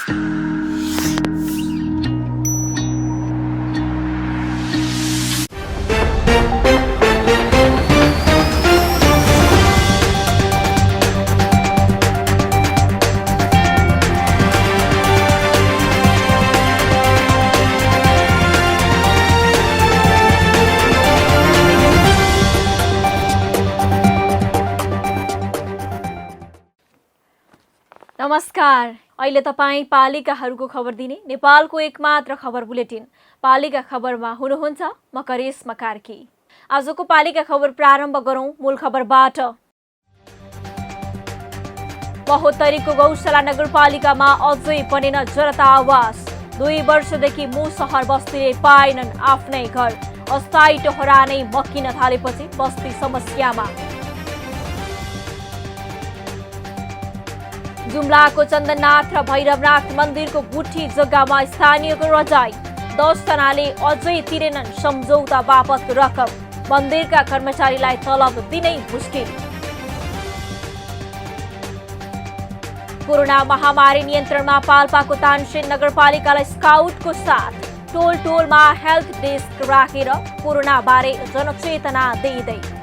नमस्कार। अहिले तपाईँ पालिकाहरूको खबर दिने नेपालको एकमात्र खबर बुलेटिन पालिका खबरमा हुनुहुन्छ म करिश्मा कार्की। आजको पालिका खबर प्रारम्भ गरौं मूल खबरबाट। महोत्तरीको गौशाला नगरपालिकामा अझै बनेन जनता आवास। 2 वर्षदेखि मुसहर बस्तीले पाएनन् आफ्नै घर। अस्थायी टहरा नै मक्किन थालेपछि बस्ती समस्यामा। जुम्लाको चन्दननाथ र भैरवनाथ मन्दिरको गुठी जग्गामा स्थानीयको रजाई। 10 जनाले अझै तिरेनन् सम्झौता बापत रकम। मन्दिरका कर्मचारीलाई तलब दिनै मुस्किल। कोरोना महामारी नियन्त्रणमा पाल्पाको तानसेन नगरपालिकालाई स्काउटको साथ। टोलमा हेल्थ डेस्क राखेर कोरोना बारे जनचेतना दिँदै।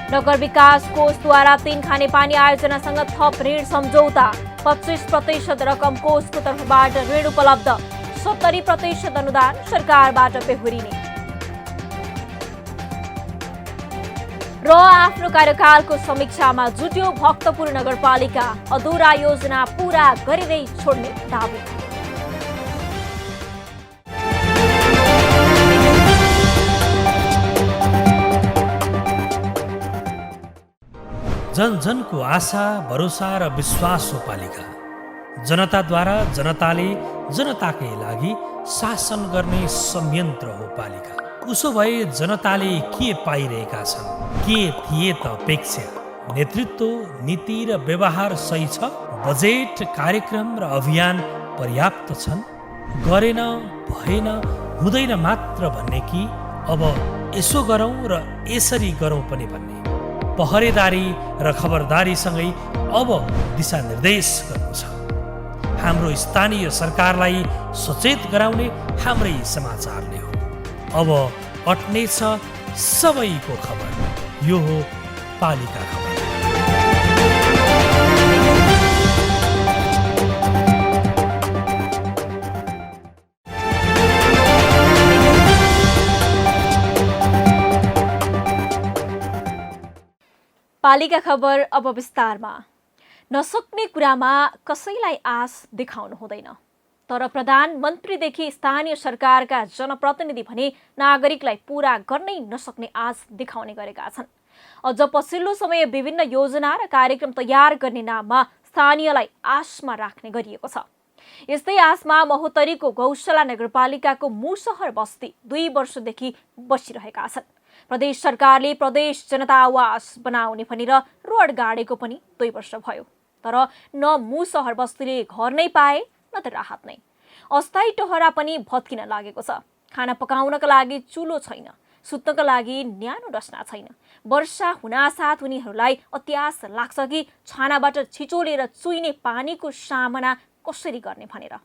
नगर विकास कोषद्वारा 3 खानेपानी आयोजनासँग थप ऋण सम्झौता। 25% रकम कोषको तर्फबाट ऋण उपलब्ध। 70% अनुदान सरकारबाट बेहोरिने। र आफ्नो कार्यकालको समीक्षामा जुट्यो भक्तपुर नगरपालिका। अधुरा योजना पूरा गरेरै छोड्ने दाबी। जनजनको आशा भरोसा र विश्वास हो पालिका। जनताद्वारा जनताले जनताकै लागि शासन गर्ने संयन्त्र हो पालिका। उसो भए जनताले के पाइरहेका छन्, के थिए त अपेक्षा? नेतृत्व, नीति र व्यवहार सही छ? बजेट, कार्यक्रम र अभियान पर्याप्त छन्? गरेन, भएन, हुँदैन मात्र भन्ने कि अब यसो गरौँ र यसरी गरौँ पनि भन्ने? पहरेदारी र खबरदारीसँगै अब दिशानिर्देश गर्नु छ। हाम्रो स्थानीय सरकारलाई सचेत गराउने हाम्रै समाचारले हो। अब अट्नेछ सबैको खबर। यो हो पालिका खबर। पालिका खबर अब विस्तारमा। नसक्ने कुरामा कसैलाई आश देखाउनु हुँदैन, तर प्रधानमन्त्रीदेखि स्थानीय सरकारका जनप्रतिनिधि भने नागरिकलाई पूरा गर्नै नसक्ने आश देखाउने गरेका छन्। अझ पछिल्लो समय विभिन्न योजना र कार्यक्रम तयार गर्ने नाममा स्थानीयलाई आशमा राख्ने गरिएको छ। यस्तै आशमा महोत्तरीको गौशाला नगरपालिकाको मुसहर बस्ती 2 वर्षदेखि बसिरहेका छन्। प्रदेश सरकारले प्रदेश जनता आवास बनाउने भनेर रोड गाडेको पनि 2 वर्ष भयो, तर न मुसहर बस्तीले घर नै पाए न त राहत नै। अस्थायी टहरा पनि भत्किन लागेको छ। खाना पकाउनका लागि चुलो छैन, सुत्नका लागि न्यानो डस्ना छैन। वर्षा हुनासाथ उनीहरूलाई अत्यास लाग्छ कि छानाबाट छिचोलेर चुइने पानीको सामना कसरी गर्ने भनेर,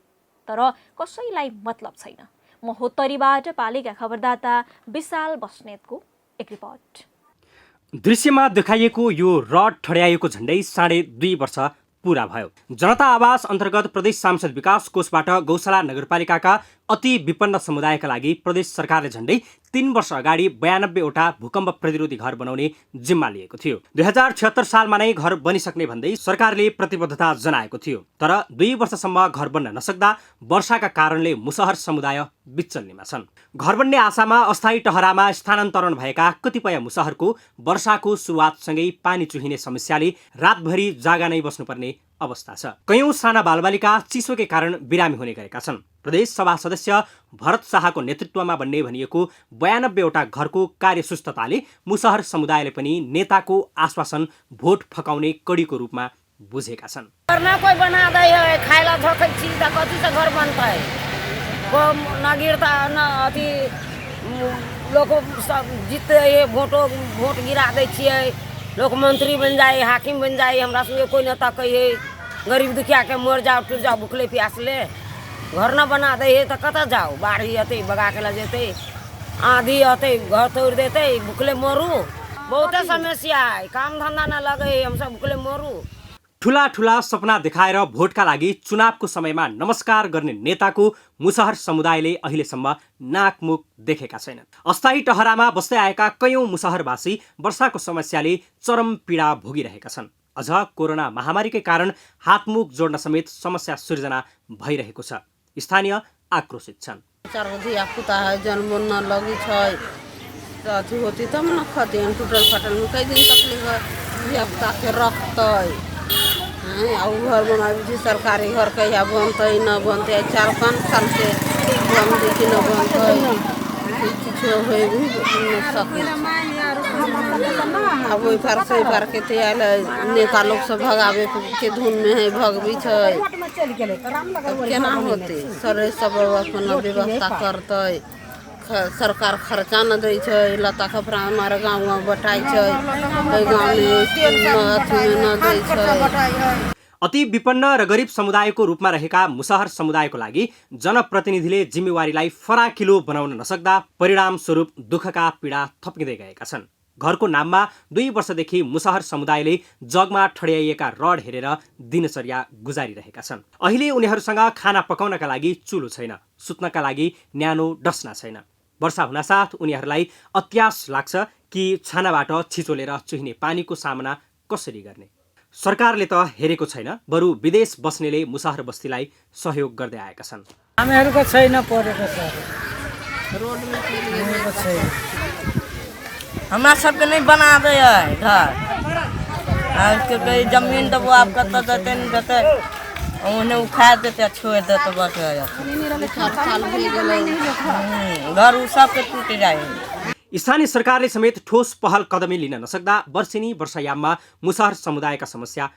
तर कसैलाई मतलब छैन। महोत्तरीबाट पालिका खबरदाता विशाल बस्नेतको एक रिपोर्ट। दृश्यमा देखाइएको यो रड ठड्याएको झण्डै 2.5 वर्ष पूरा भयो। जनता आवास अन्तर्गत प्रदेश सांसद विकास कोषबाट गौशाला नगरपालिकाका अति विपन्न समुदायका लागि प्रदेश सरकारले झण्डै 3 वर्ष अगाडि 92वटा भूकम्प प्रतिरोधी घर बनाउने जिम्मा लिएको थियो। 2076 सालमा नै घर बनिसक्ने भन्दै सरकारले प्रतिबद्धता जनाएको थियो, तर 2 वर्षसम्म घर बन्न नसक्दा वर्षाका कारणले मुसहर समुदाय बिचल्लीमा छन्। घर बन्ने आशामा अस्थायी टहरामा स्थानान्तरण भएका कतिपय मुसहरको वर्षाको सुरुवातसँगै पानी चुहिने समस्याले रातभरि जागा नै बस्नुपर्ने अवस्था छ। कयौं साना बालबालिका चिसोकै कारण बिरामी हुने गरेका छन्। प्रदेश सभा सदस्य भरत शाहको नेतृत्वमा बन्ने भनिएको 92वटा घरको कार्यसुस्तताले मुसहर समुदायले पनि नेताको आश्वासन भोट फकाउने कड़ीको रूपमा बुझेका छन्। कोई बना दे है, खाइला धकै छी त कति से घर बनतै? को न गिरता न अथी लोग सब जीतते है, वोट गिरा दै छियै, लोग मंत्री बन जाए, हाकिम बन जाए, हमरा संगे कोई नेता कहिए गरीब दुखिया के मर जाओ टूट जाओ भूखले प्यासले, घर न बना दे तो कत जाओ, बाढ़ी अते बगा के ल जेते, आंधी अते घर तोड़ देते, भूखले मरू। बहुत समस्या है, काम धंधा न लगे, हम सब भूखले मरू। ठुला ठुला सपना देखाएर भोटका लागि चुनावको समयमा नमस्कार गर्ने नेताको मुसहर समुदायले अहिलेसम्म नाकमुख देखेका छैनन्। अस्थायी टहरामा बस्दै आएका कयौं मुसहरवासी वर्षाको समस्याले चरम पीडा भोगिरहेका छन्। अझ कोरोना महामारीकै कारण हातमुख जोड्न समेत समस्या सृजना भइरहेको छ। स्थानीय आक्रोशित छन्। चारगो धिया पुता है, जन्म न लगी छै, अथी होती तब न खते, टूटल फटल में कई दिन तकलीफ धिया पुता के रखते। घर बनाबी सरकारी घर कहिया बनते न बनते, 4-5 साल से बनते कि न बनते, किछो हो भी न सके। अब ओहि पार से पार के तैयार नेता लोग सब भगावे के धुन में है, भगवी छै, केना होते? सर सब अपन व्यवस्था करते, सरकार खर्चा न दै छै, लता कपड़ा हमारे गाँव बटाई छै, गाँव में अथी न दै छै। अति विपन्न र गरिब समुदायको रूपमा रहेका मुसहर समुदायको लागि जनप्रतिनिधिले जिम्मेवारीलाई फराकिलो बनाउन नसक्दा परिणाम स्वरूप दुःखका पीडा थपिँदै गएका छन्। घरको नाममा 2 वर्षदेखि मुसहर समुदायले जगमा ठड्याइएका रड हेरेर दिनचर्या गुजारिरहेका छन्। अहिले उनीहरूसँग खाना पकाउनका लागि चुलो छैन, सुत्नका लागि न्यानो डस्ना छैन। वर्षा हुनासाथ उनीहरूलाई अत्यास लाग्छ कि छानाबाट छिचोलेर चुहिने पानीको सामना कसरी गर्ने। सरकारले त हेरेको छैन, बरु विदेश बस्नेले मुसहर बस्तीलाई सहयोग गर्दै आएका छन्। हामीहरूको छैन परेको सर, रोड में छैन, हमरा सबके नहीं बना दे है घर, आपके जमीन दबो आप कत देते नहीं देते, उन्हें उखाड़ देते छोड़ देते बस घर उ सबके टूट जाए। स्थानीय सरकारले समेत ठोस पहल कदमी लिन नसक्दा वर्षेनी वर्षायाममा मुसहर समुदायका समस्या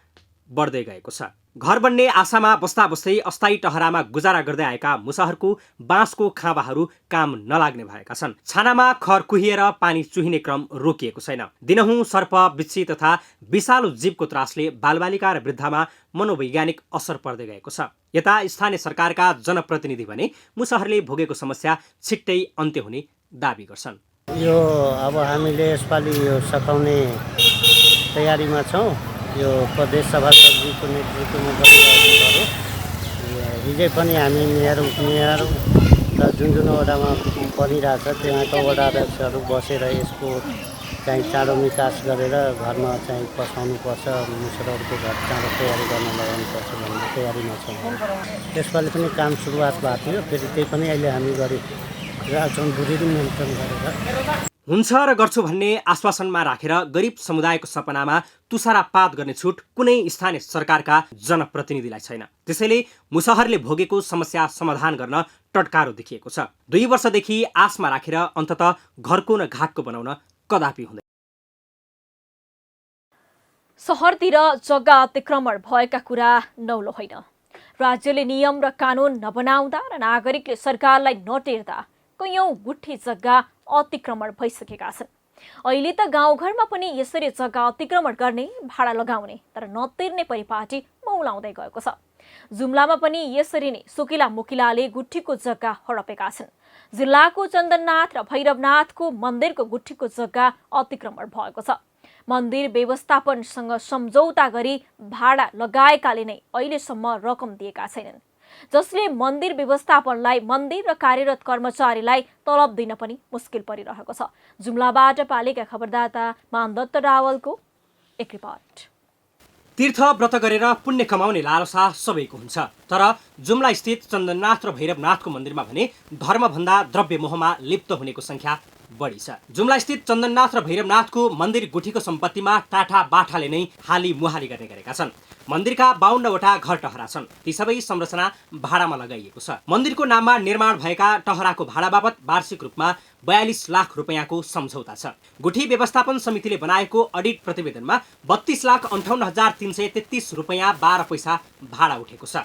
बढ्दै गएको छ। घर बन्ने आशामा बस्दा बस्दै अस्थायी टहरामा गुजारा गर्दै आएका मुसहरको बाँसको खाँबाहरू काम नलाग्ने भएका छन्। छानामा खर कुहिएर पानी चुहिने क्रम रोकिएको छैन। दिनहुँ सर्प, बिच्छी तथा विषालु जीवको त्रासले बालबालिका र वृद्धमा मनोवैज्ञानिक असर पर्दै गएको छ। यता स्थानीय सरकारका जनप्रतिनिधि भने मुसहरले भोगेको समस्या छिट्टै अन्त्य हुने दाबी गर्छन्। यो अब हामीले यसपालि यो सकाउने तयारीमा छौँ। यो प्रदेश सभासदजीको नेतृत्वमा गरिरहेको हिजै पनि हामी मेयर र जुन वडामा परिरहेछ त्यहाँका वडा अध्यक्षहरू बसेर यसको चाहिँ चाँडो निकास गरेर घरमा चाहिँ पसाउनुपर्छ, मुसहरहरूको घर चाँडो तयारी गर्न लगाउनुपर्छ भन्ने तयारीमा छौँ। त्यसपालि पनि काम सुरुवात भएको थियो, फेरि त्यही पनि अहिले हामी गरिरहेछौँ बुझेर नियन्त्रण गरेर। हुन्छ र गर्छु भन्ने आश्वासनमा राखेर गरिब समुदायको सपनामा तुषारापात गर्ने छुट कुनै स्थानीय सरकारका जनप्रतिनिधिलाई छैन। त्यसैले मुसहरले भोगेको समस्या समाधान गर्न टटकारो देखिएको छ। 2 वर्षदेखि आशमा राखेर अन्ततः घरको न घाटको बनाउन कदापि हुँदैन। सहरतिर जग्गा अतिक्रमण भएका कुरा नौलो होइन। राज्यले नियम र कानुन नबनाउँदा र नागरिकले सरकारलाई नटेर्दा कयौं गुठी जग्गा अतिक्रमण भइसकेका छन्। अहिले त गाउँघरमा पनि यसरी जग्गा अतिक्रमण गर्ने, भाडा लगाउने तर नतिर्ने परिपाटी मौलाउँदै गएको छ। जुम्लामा पनि यसरी नै सुकिला मुकिलाले गुठीको जग्गा हडपेका छन्। जिल्लाको चन्दननाथ र भैरवनाथको मन्दिरको गुठीको जग्गा अतिक्रमण भएको छ। मन्दिर व्यवस्थापनसँग सम्झौता गरी भाडा लगाएकाले नै अहिलेसम्म रकम दिएका छैनन्, जसले मन्दिर व्यवस्थापनलाई, मन्दिर र कार्यरत कर्मचारीलाई तलब दिन पनि मुस्किल परिरहेको छ। जुम्लाबाट पालिका खबरदाता मानदत्त रावलको एक रिपोर्ट। तीर्थ व्रत गरेर पुण्य कमाउने लालसा सबैको हुन्छ, तर जुम्ला स्थित चन्दननाथ र भैरवनाथको मन्दिरमा भने धर्मभन्दा द्रव्य मोहमा लिप्त हुनेको संख्या बढी छ। जुम्ला स्थित चन्दननाथ र भैरवनाथको मन्दिर गुठीको सम्पत्तिमा टाटा बाठाले नै हाली मुहाली गर्ने गरेका छन्। मन्दिरका 52 वटा घर टहरा छन्। ती सबै संरचना भाडामा लगाइएको छ। मन्दिरको नाममा निर्माण भएका टहराको भाडा बाबत वार्षिक रूपमा 42 लाख रुपैयाँको सम्झौता छ। गुठी व्यवस्थापन समितिले बनाएको अडिट प्रतिवेदनमा 32,58,333 रुपैयाँ 12 पैसा भाडा उठेको छ।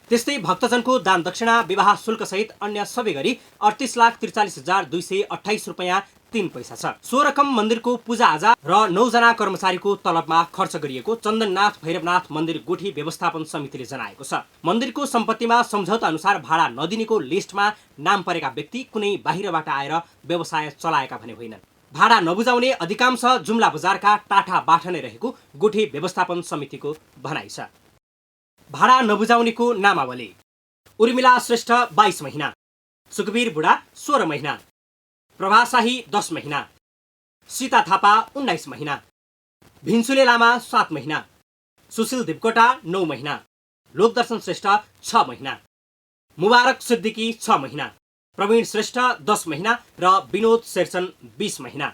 त्यस्तै भक्तजनको दान दक्षिणा, विवाह शुल्क सहित अन्य सबै गरी 38,43,228 रुपैयाँ 3 पैसा छ। सो रकम मन्दिरको पूजाआजा र 9 जना कर्मचारीको तलबमा खर्च गरिएको चन्दननाथ भैरवनाथ मन्दिर गुठी व्यवस्थापन समितिले जनाएको छ। मन्दिरको सम्पत्तिमा सम्झौता अनुसार भाडा नदिनेको लिस्टमा नाम परेका व्यक्ति कुनै बाहिरबाट आएर व्यवसाय चलाएका भने होइनन्। भाडा नबुझाउने अधिकांश जुम्ला बजारका टाठाबाट नै रहेको गुठी व्यवस्थापन समितिको भनाइ छ। भाडा नबुझाउनेको नामावली: उर्मिला श्रेष्ठ 22 महिना, सुखवीर बुढा 16 महिना, प्रभा शाही 10 महिना, सीता थापा 19 महिना, भिन्सुले लामा 7 महिना, सुशील देवकोटा 9 महिना, लोकदर्शन श्रेष्ठ 6 महिना, मुबारक सिद्दिकी 6 महिना, प्रवीण श्रेष्ठ 10 महिना र विनोद शेरचन 20 महिना।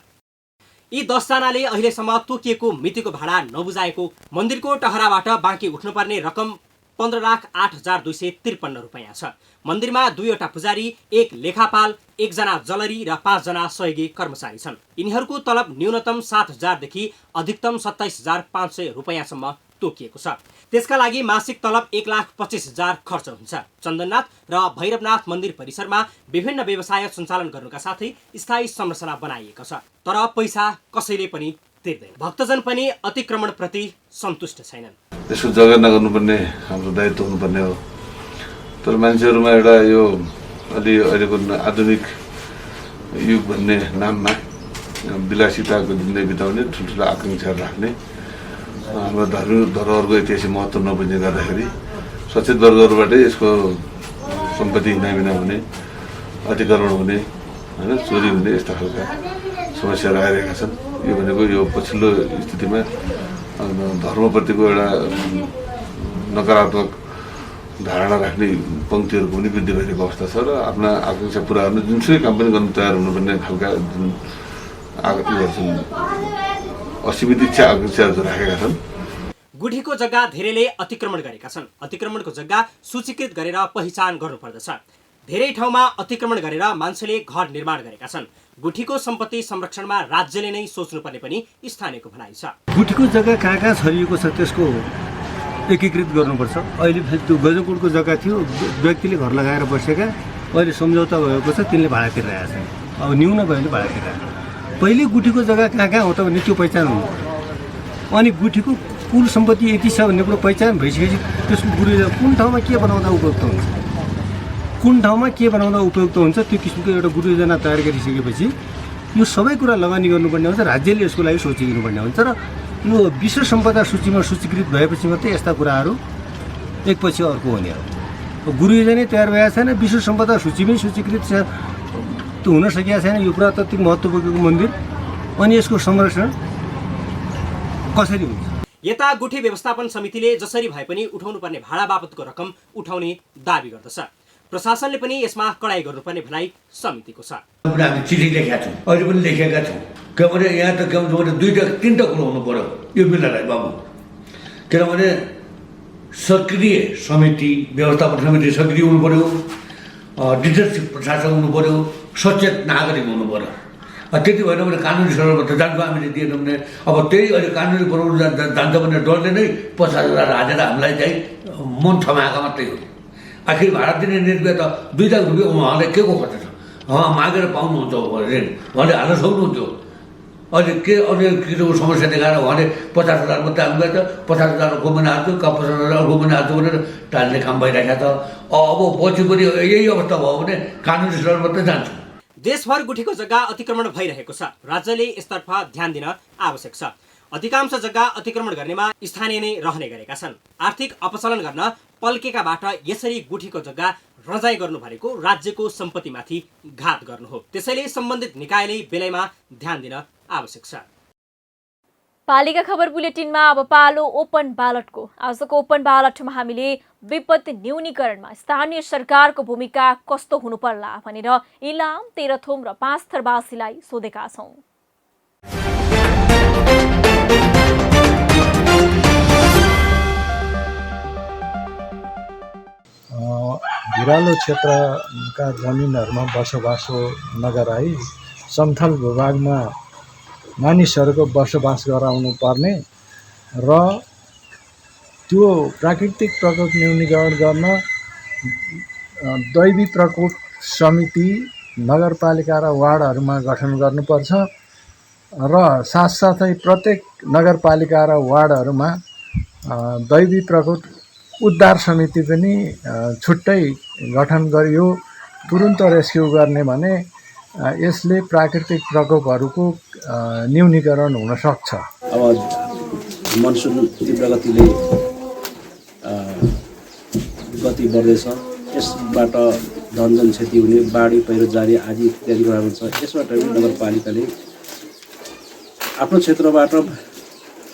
यी 10 जनाले अहिलेसम्म तोकिएको मितिको भाडा नबुझाएको मन्दिरको टहराबाट बाँकी उठ्नुपर्ने रकम 15,08,253 रुपैयाँ छ। मन्दिरमा 2 वटा पुजारी, 1 लेखापाल, 1 जना जलरी र 5 जना सहयोगी कर्मचारी छन्। यिनीहरूको तलब न्यूनतम 7,000 देखि अधिकतम 27,500 रुपैयाँसम्म तोकिएको छ। त्यसका लागि मासिक तलब 1,25,000 खर्च हुन्छ। चन्दननाथ र भैरवनाथ मन्दिर परिसरमा विभिन्न व्यवसाय सञ्चालन गर्नुका साथै स्थायी संरचना बनाइएको छ, तर पैसा कसैले पनि तिर्दैन। भक्तजन पनि अतिक्रमणप्रति सन्तुष्ट छैनन्। यसको जग्गा नगर्नुपर्ने हाम्रो दायित्व हुनुपर्ने हो, तर मान्छेहरूमा एउटा यो अहिलेको आधुनिक युग भन्ने नाममा विलासिताको जिन्दगी बिताउने ठुल्ठुला आकाङ्क्षाहरू राख्ने, हाम्रो धार्मिक धरोहरको ऐतिहासिक महत्त्व नबुझ्ने गर्दाखेरि सचेत वर्गहरूबाटै यसको सम्पत्ति हिनामिना हुने, अतिक्रमण हुने, होइन, चोरी हुने यस्ता खालका समस्याहरू आइरहेका छन्। यो भनेको यो पछिल्लो स्थितिमा धर्मप्रतिको एउटा नकारात्मक धारणा राख्ने पङ्क्तिहरूको पनि वृद्धि भइरहेको अवस्था छ र आफ्ना आकाङ्क्षा पुरा गर्न जुनसुकै काम पनि गर्न तयार हुनुपर्ने खालका जुन असीमित इच्छा आकाङ्क्षाहरू राखेका छन्। गुठीको जग्गा धेरैले अतिक्रमण गरेका छन्। अतिक्रमणको जग्गा सूचीकृत गरेर पहिचान गर्नुपर्दछ। धेरै ठाउँमा अतिक्रमण गरेर मान्छेले घर निर्माण गरेका छन्। गुठीको सम्पत्ति संरक्षणमा राज्यले नै सोच्नुपर्ने पनि स्थानीयको भनाइ छ। गुठीको जग्गा कहाँ कहाँ छरिएको छ त्यसको एकीकृत गर्नुपर्छ। अहिले त्यो गजकोटको जग्गा थियो, व्यक्तिले घर लगाएर बसेका, अहिले सम्झौता भएको छ, तिनले भाडा तिरिरहेका छन्। अब न्यून भयो भने भाडा तिरिरहेको। पहिले गुठीको जग्गा कहाँ कहाँ हो त भन्ने त्यो पहिचान हुनु पर्यो। अनि गुठीको कुल सम्पत्ति यति छ भन्ने कुरो पहिचान भइसकेपछि त्यसको गुरुले कुन ठाउँमा के बनाउँदा उपयुक्त हुन्छ, कुन ठाउँमा के बनाउँदा उपयुक्त हुन्छ, त्यो किसिमको एउटा गुरु योजना तयार गरिसकेपछि यो सबै कुरा लगानी गर्नुपर्ने हुन्छ। राज्यले यसको लागि सोचिदिनुपर्ने हुन्छ र यो विश्व सम्पदा सूचीमा सूचीकृत भएपछि मात्रै यस्ता कुराहरू एकपछि अर्को हुने हो। गुरु योजना तयार भएको छैन, विश्व सम्पदा सूचीमै सूचीकृत छ, त्यो हुन सकेको छैन। यो पुरातात्विक महत्त्व बोकेको मन्दिर अनि यसको संरक्षण कसरी हुन्छ? यता गुठी व्यवस्थापन समितिले जसरी भए पनि उठाउनुपर्ने भाडा बापतको रकम उठाउने दाबी गर्दछ। प्रशासनले पनि यसमा कडाई गर्नुपर्ने भनाइ समितिको छ। हामी चिठी लेखेका छौँ, अहिले पनि लेखेका छौँ। किनभने यहाँ त के भन्छ भने 2-3टा कुरो हुनु पर्यो यो बेलालाई बाबु। किनभने सक्रिय समिति, व्यवस्थापन समिति सक्रिय हुनु पर्यो, डिटेक्टिभ प्रशासन हुनु पर्यो, सचेत नागरिक हुनु पर्यो। त्यति भएन भने कानुनी सरलमा त जान्छ हामीले दिएन भने अब त्यही अहिले कानुनी बनाउनु जान्छ भने डरले नै 50,000 हालेर हामीलाई चाहिँ मन थमाएका मात्रै हो। आखिर भाडा दिने निर्णय त 2 लाख रुपियाँ उहाँलाई के को खर्च छ, मागेर पाउनुहुन्छ ऋण उहाँले हाल्न सक्नुहुन्थ्यो। अहिले के अन्य किसिमको समस्या देखाएर उहाँले 50,000 मात्रै हाल्नुभयो त 50,000 गोमन हाल्छु, 50,000 गोमन हाल्छु भनेर टाल्ने काम भइरहेको छ। अब पछि पनि यही अवस्था भयो भने कानुनी सरल मात्रै जान्छ। देशभर गुठीको जग्गा अतिक्रमण भइरहेको छ। राज्यले यसतर्फ ध्यान दिन आवश्यक छ। अधिकांश जग्गा अतिक्रमण गर्नेमा स्थानीय नै रहने गरेका छन्। आर्थिक अपचलन गर्न पल्केकाबाट यसरी गुठीको जग्गा रजाई गर्नु भनेको राज्यको सम्पत्तिमाथि घात गर्नु हो। त्यसैले सम्बन्धित निकायले बेलैमा ध्यान दिन आवश्यक छ। पालिका खबर बुलेटिनमा अब पालो ओपन ब्यालटको। आजको ओपन ब्यालटमा हामीले विपत्ति न्यूनीकरणमा स्थानीय सरकारको भूमिका कस्तो हुनुपर्ला भनेर इलाम, तेह्रथुम र पाँचथरवासीलाई सोधेका छौं। भिरालो क्षेत्रका जमिनहरूमा बसोबासो नगराई समथल भूभागमा मानिसहरूको बसोबास गराउनु पर्ने र त्यो प्राकृतिक प्रकोप न्यूनीकरण गर्न दैवी प्रकोप समिति नगरपालिका र वार्डहरूमा गठन गर्नुपर्छ र साथसाथै प्रत्येक नगरपालिका र वार्डहरूमा दैवी प्रकोप उद्धार समिति पनि छुट्टै गठन गरियो तुरुन्त रेस्क्यु गर्ने भने यसले प्राकृतिक प्रकोपहरूको न्यूनीकरण हुन सक्छ। अब मनसुन तीव्र गतिले गति बढ्दैछ, यसबाट धनजन क्षति हुने, बाढी पहिरो जारी आदि इत्यादि कुराहरू छ। यसबाट पनि नगरपालिकाले आफ्नो क्षेत्रबाट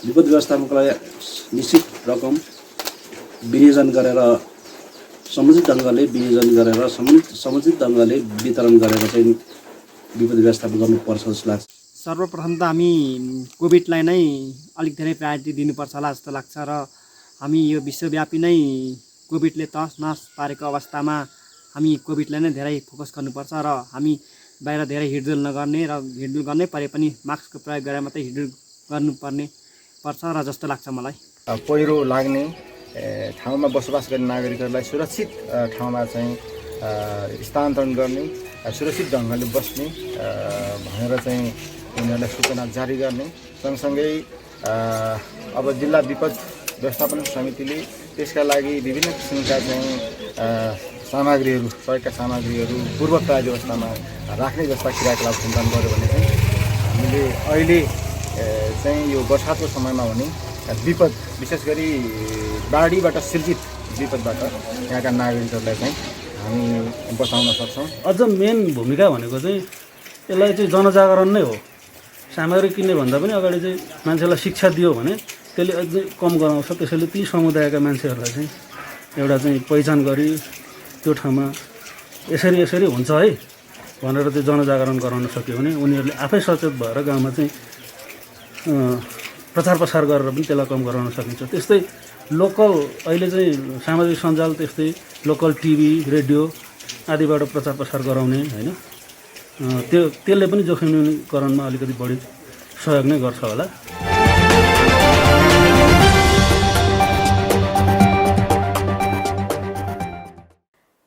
विपद व्यवस्थापनको लागि निश्चित रकम विनियोजन गरेर समुचित ढङ्गले समुचित ढङ्गले वितरण गरेर चाहिँ विपद व्यवस्थापन गर्नुपर्छ जस्तो लाग्छ। सर्वप्रथम त हामी कोभिडलाई नै अलिक धेरै प्रायोरिटी दिनुपर्छ होला जस्तो लाग्छ र हामी यो विश्वव्यापी नै कोभिडले तहस नहस पारेको अवस्थामा हामी कोभिडलाई नै धेरै फोकस गर्नुपर्छ र हामी बाहिर धेरै हिँडडुल नगर्ने र हिँडडुल गर्नै परे पनि मास्कको प्रयोग गरेर मात्रै हिँडडुल गर्नुपर्ने पर्छ र जस्तो लाग्छ मलाई। पहिरो लाग्ने ठाउँमा बसोबास गर्ने नागरिकहरूलाई सुरक्षित ठाउँमा चाहिँ स्थानान्तरण गर्ने, सुरक्षित ढङ्गले बस्ने भनेर चाहिँ उनीहरूलाई सूचना जारी गर्ने। सँगसँगै अब जिल्ला विपद व्यवस्थापन समितिले त्यसका लागि विभिन्न किसिमका चाहिँ सामग्रीहरू, सहयोगका सामग्रीहरू पूर्व तयारी अवस्थामा राख्ने जस्ता क्रियाकलाप सञ्चालन गर्यो भने चाहिँ हामीले अहिले चाहिँ यो बर्सातको समयमा हुने विपद, विशेष गरी बाढीबाट सिर्जित विपदबाट यहाँका नागरिकहरूलाई चाहिँ हामी बचाउन सक्छौँ। अझ मेन भूमिका भनेको चाहिँ यसलाई चाहिँ जनजागरण नै हो। सामग्री किन्ने भन्दा पनि अगाडि चाहिँ मान्छेलाई शिक्षा दियो भने त्यसले अझै कम गराउँछ। त्यसैले ती समुदायका मान्छेहरूलाई चाहिँ एउटा चाहिँ पहिचान गरी त्यो ठाउँमा यसरी हुन्छ है भनेर चाहिँ जनजागरण गराउन सक्यो भने उनीहरूले आफै सचेत भएर गाउँमा चाहिँ प्रचार प्रसार गरेर पनि त्यसलाई कम गराउन सकिन्छ। त्यस्तै लोकल अहिले चाहिँ सामाजिक सञ्जाल, त्यस्तै लोकल टिभी, रेडियो आदिबाट प्रचार प्रसार गराउने होइन, त्यसले पनि जोखिम न्यूनीकरणमा अलिकति बढी सहयोग नै गर्छ होला।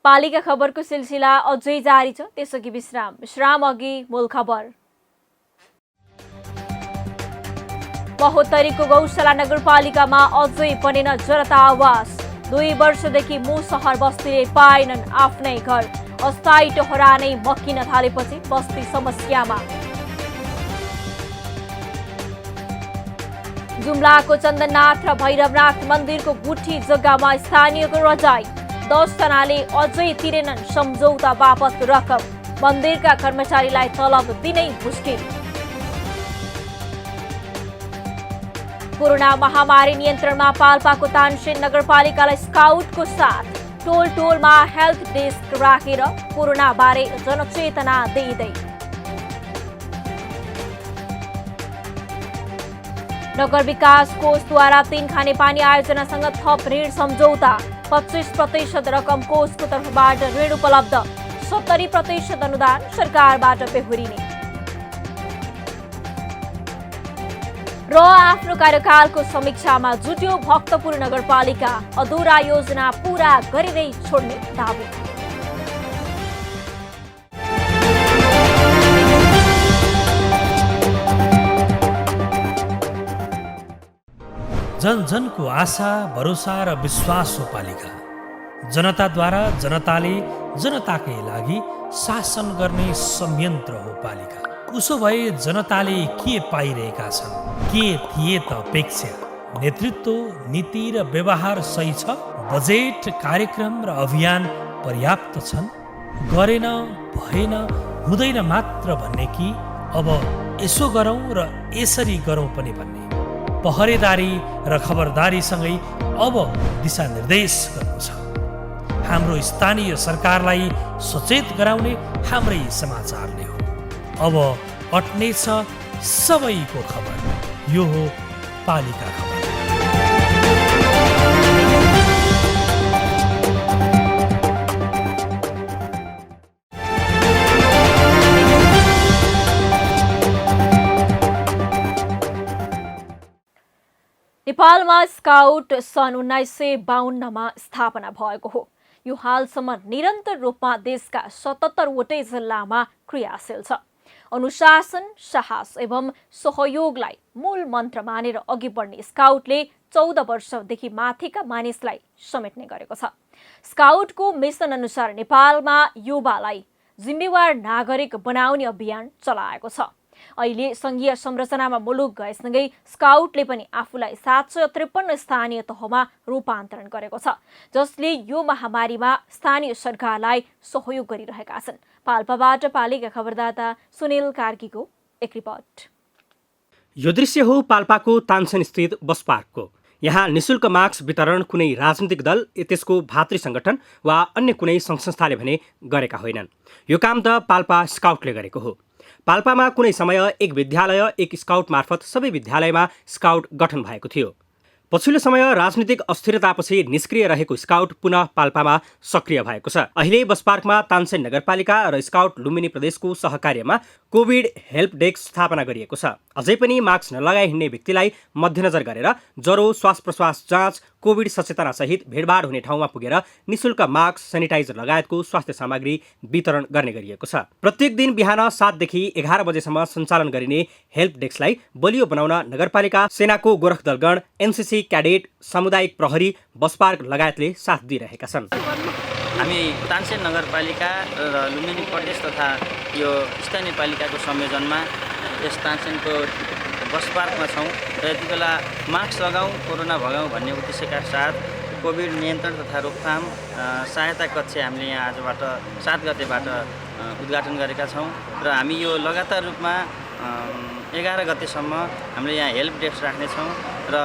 पालिका खबरको सिलसिला अझै जारी छ, त्यसअघि विश्राम अघि मूल खबर। महोत्तरीको गौशाला नगरपालिकामा अझै बनेन जनता आवास। 2 वर्षदेखि मुसहर बस्तीले पाएनन् आफ्नै घर। अस्थायी टोहरा नै मकिन थालेपछि बस्ती समस्यामा। जुम्लाको चन्दननाथ र भैरवनाथ मन्दिरको गुठी जग्गामा स्थानीयको रजाई। 10 जनाले अझै तिरेनन् सम्झौता बापत रकम। मन्दिरका कर्मचारीलाई तलब दिनै मुस्किल। कोरोना महामारी नियन्त्रणमा पाल्पाको तानसेन नगरपालिकालाई स्काउटको साथ। टोलमा हेल्थ डेस्क राखेर कोरोना बारे जनचेतना दिँदै। नगर विकास कोषद्वारा 3 खानेपानी आयोजनासँग थप ऋण सम्झौता। 25% रकम कोषको तर्फबाट ऋण उपलब्ध। 70% अनुदान सरकारबाट बेहोरिने। र आफ्नो कार्यकालको समीक्षामा जुट्यो भक्तपुर नगरपालिका। अधुरा योजना पूरा गरिँदै छोड्ने दाबी। जन जनको आशा, भरोसा र विश्वास हो पालिका। जनताद्वारा जनताले जनताकै लागि शासन गर्ने संयन्त्र हो पालिका। उसो भए जनताले के पाइरहेका छन्? के थिए त अपेक्षा? नेतृत्व, नीति र व्यवहार सही छ? बजेट, कार्यक्रम र अभियान पर्याप्त छन्? गरेन, भएन, हुँदैन मात्र भन्ने कि अब यसो गरौँ र यसरी गरौँ पनि भन्ने? पहरेदारी र खबरदारीसँगै अब दिशानिर्देश गर्नु छ। हाम्रो स्थानीय सरकारलाई सचेत गराउने हाम्रै समाचारले हो। अब अट्नेछ सबैको खबर। यो हो पालिका खबर। नेपालमा स्काउट सन् 1952 मा स्थापना भएको हो। यो हालसम्म निरन्तर रूपमा देशका 77वटै जिल्लामा क्रियाशील छ। अनुशासन, साहस एवं सहयोगलाई मूल मन्त्र मानेर अघि बढ्ने स्काउटले 14 वर्षदेखि माथिका मानिसलाई समेट्ने गरेको छ। स्काउटको मिसन अनुसार नेपालमा युवालाई जिम्मेवार नागरिक बनाउने अभियान चलाएको छ। अहिले संघीय संरचनामा मुलुक गएसँगै स्काउटले पनि आफूलाई 753 स्थानीय तहमा रूपान्तरण गरेको छ, जसले यो महामारीमा स्थानीय सरकारलाई सहयोग गरिरहेका छन्। पाल्पाबाट पालिका खबरदाता सुनिल कार्कीको एक रिपोर्ट। यो दृश्य हो पाल्पाको तानसेन स्थित बस पार्कको। यहाँ निशुल्क मास्क वितरण कुनै राजनीतिक दल, त्यसको भातृ संगठन वा अन्य कुनै संस्थाले भने गरेका होइनन्। यो काम त पाल्पा स्काउटले गरेको हो। पाल्पामा कुनै समय एक विद्यालय, एक स्काउट मार्फत सबै विद्यालयमा स्काउट गठन भएको थियो। पछिल्लो समय राजनीतिक अस्थिरतापछि निष्क्रिय रहेको स्काउट पुनः पाल्पामा सक्रिय भएको छ। अहिले बस पार्कमा तानसेन नगरपालिका र स्काउट लुम्बिनी प्रदेशको सहकार्यमा कोभिड हेल्प डेस्क स्थापना गरिएको छ। अझै पनि मास्क नलगाई हिँड्ने व्यक्तिलाई मध्यनजर गरेर ज्वरो, श्वास प्रश्वास जाँच, कोभिड सचेतनासहित भिडभाड हुने ठाउँमा पुगेर निशुल्क मास्क, सेनिटाइजर लगायतको स्वास्थ्य सामग्री वितरण गर्ने गरिएको छ। प्रत्येक दिन बिहान 7 देखि 11 बजेसम्म सञ्चालन गरिने हेल्प डेस्कलाई बलियो बनाउन नगरपालिका, सेनाको गोरखदलगण, एनसीसी क्याडेट, सामुदायिक प्रहरी, बस पार्क लगायतले साथ दिइरहेका छन्। हामी तानसेन नगरपालिका र लुम्बिनी प्रदेश तथा यो स्थानीय पालिकाको संयोजनमा यस तानसेनको बस पार्कमा छौँ र यति बेला मास्क लगाउँ, कोरोना भगाउँ भन्ने उद्देश्यका साथ कोभिड नियन्त्रण तथा रोकथाम सहायता कक्ष हामीले यहाँ आजबाट 7 गतेबाट उद्घाटन गरेका छौँ र हामी यो लगातार रूपमा 11 गतेसम्म हामीले यहाँ हेल्प डेस्क राख्नेछौँ र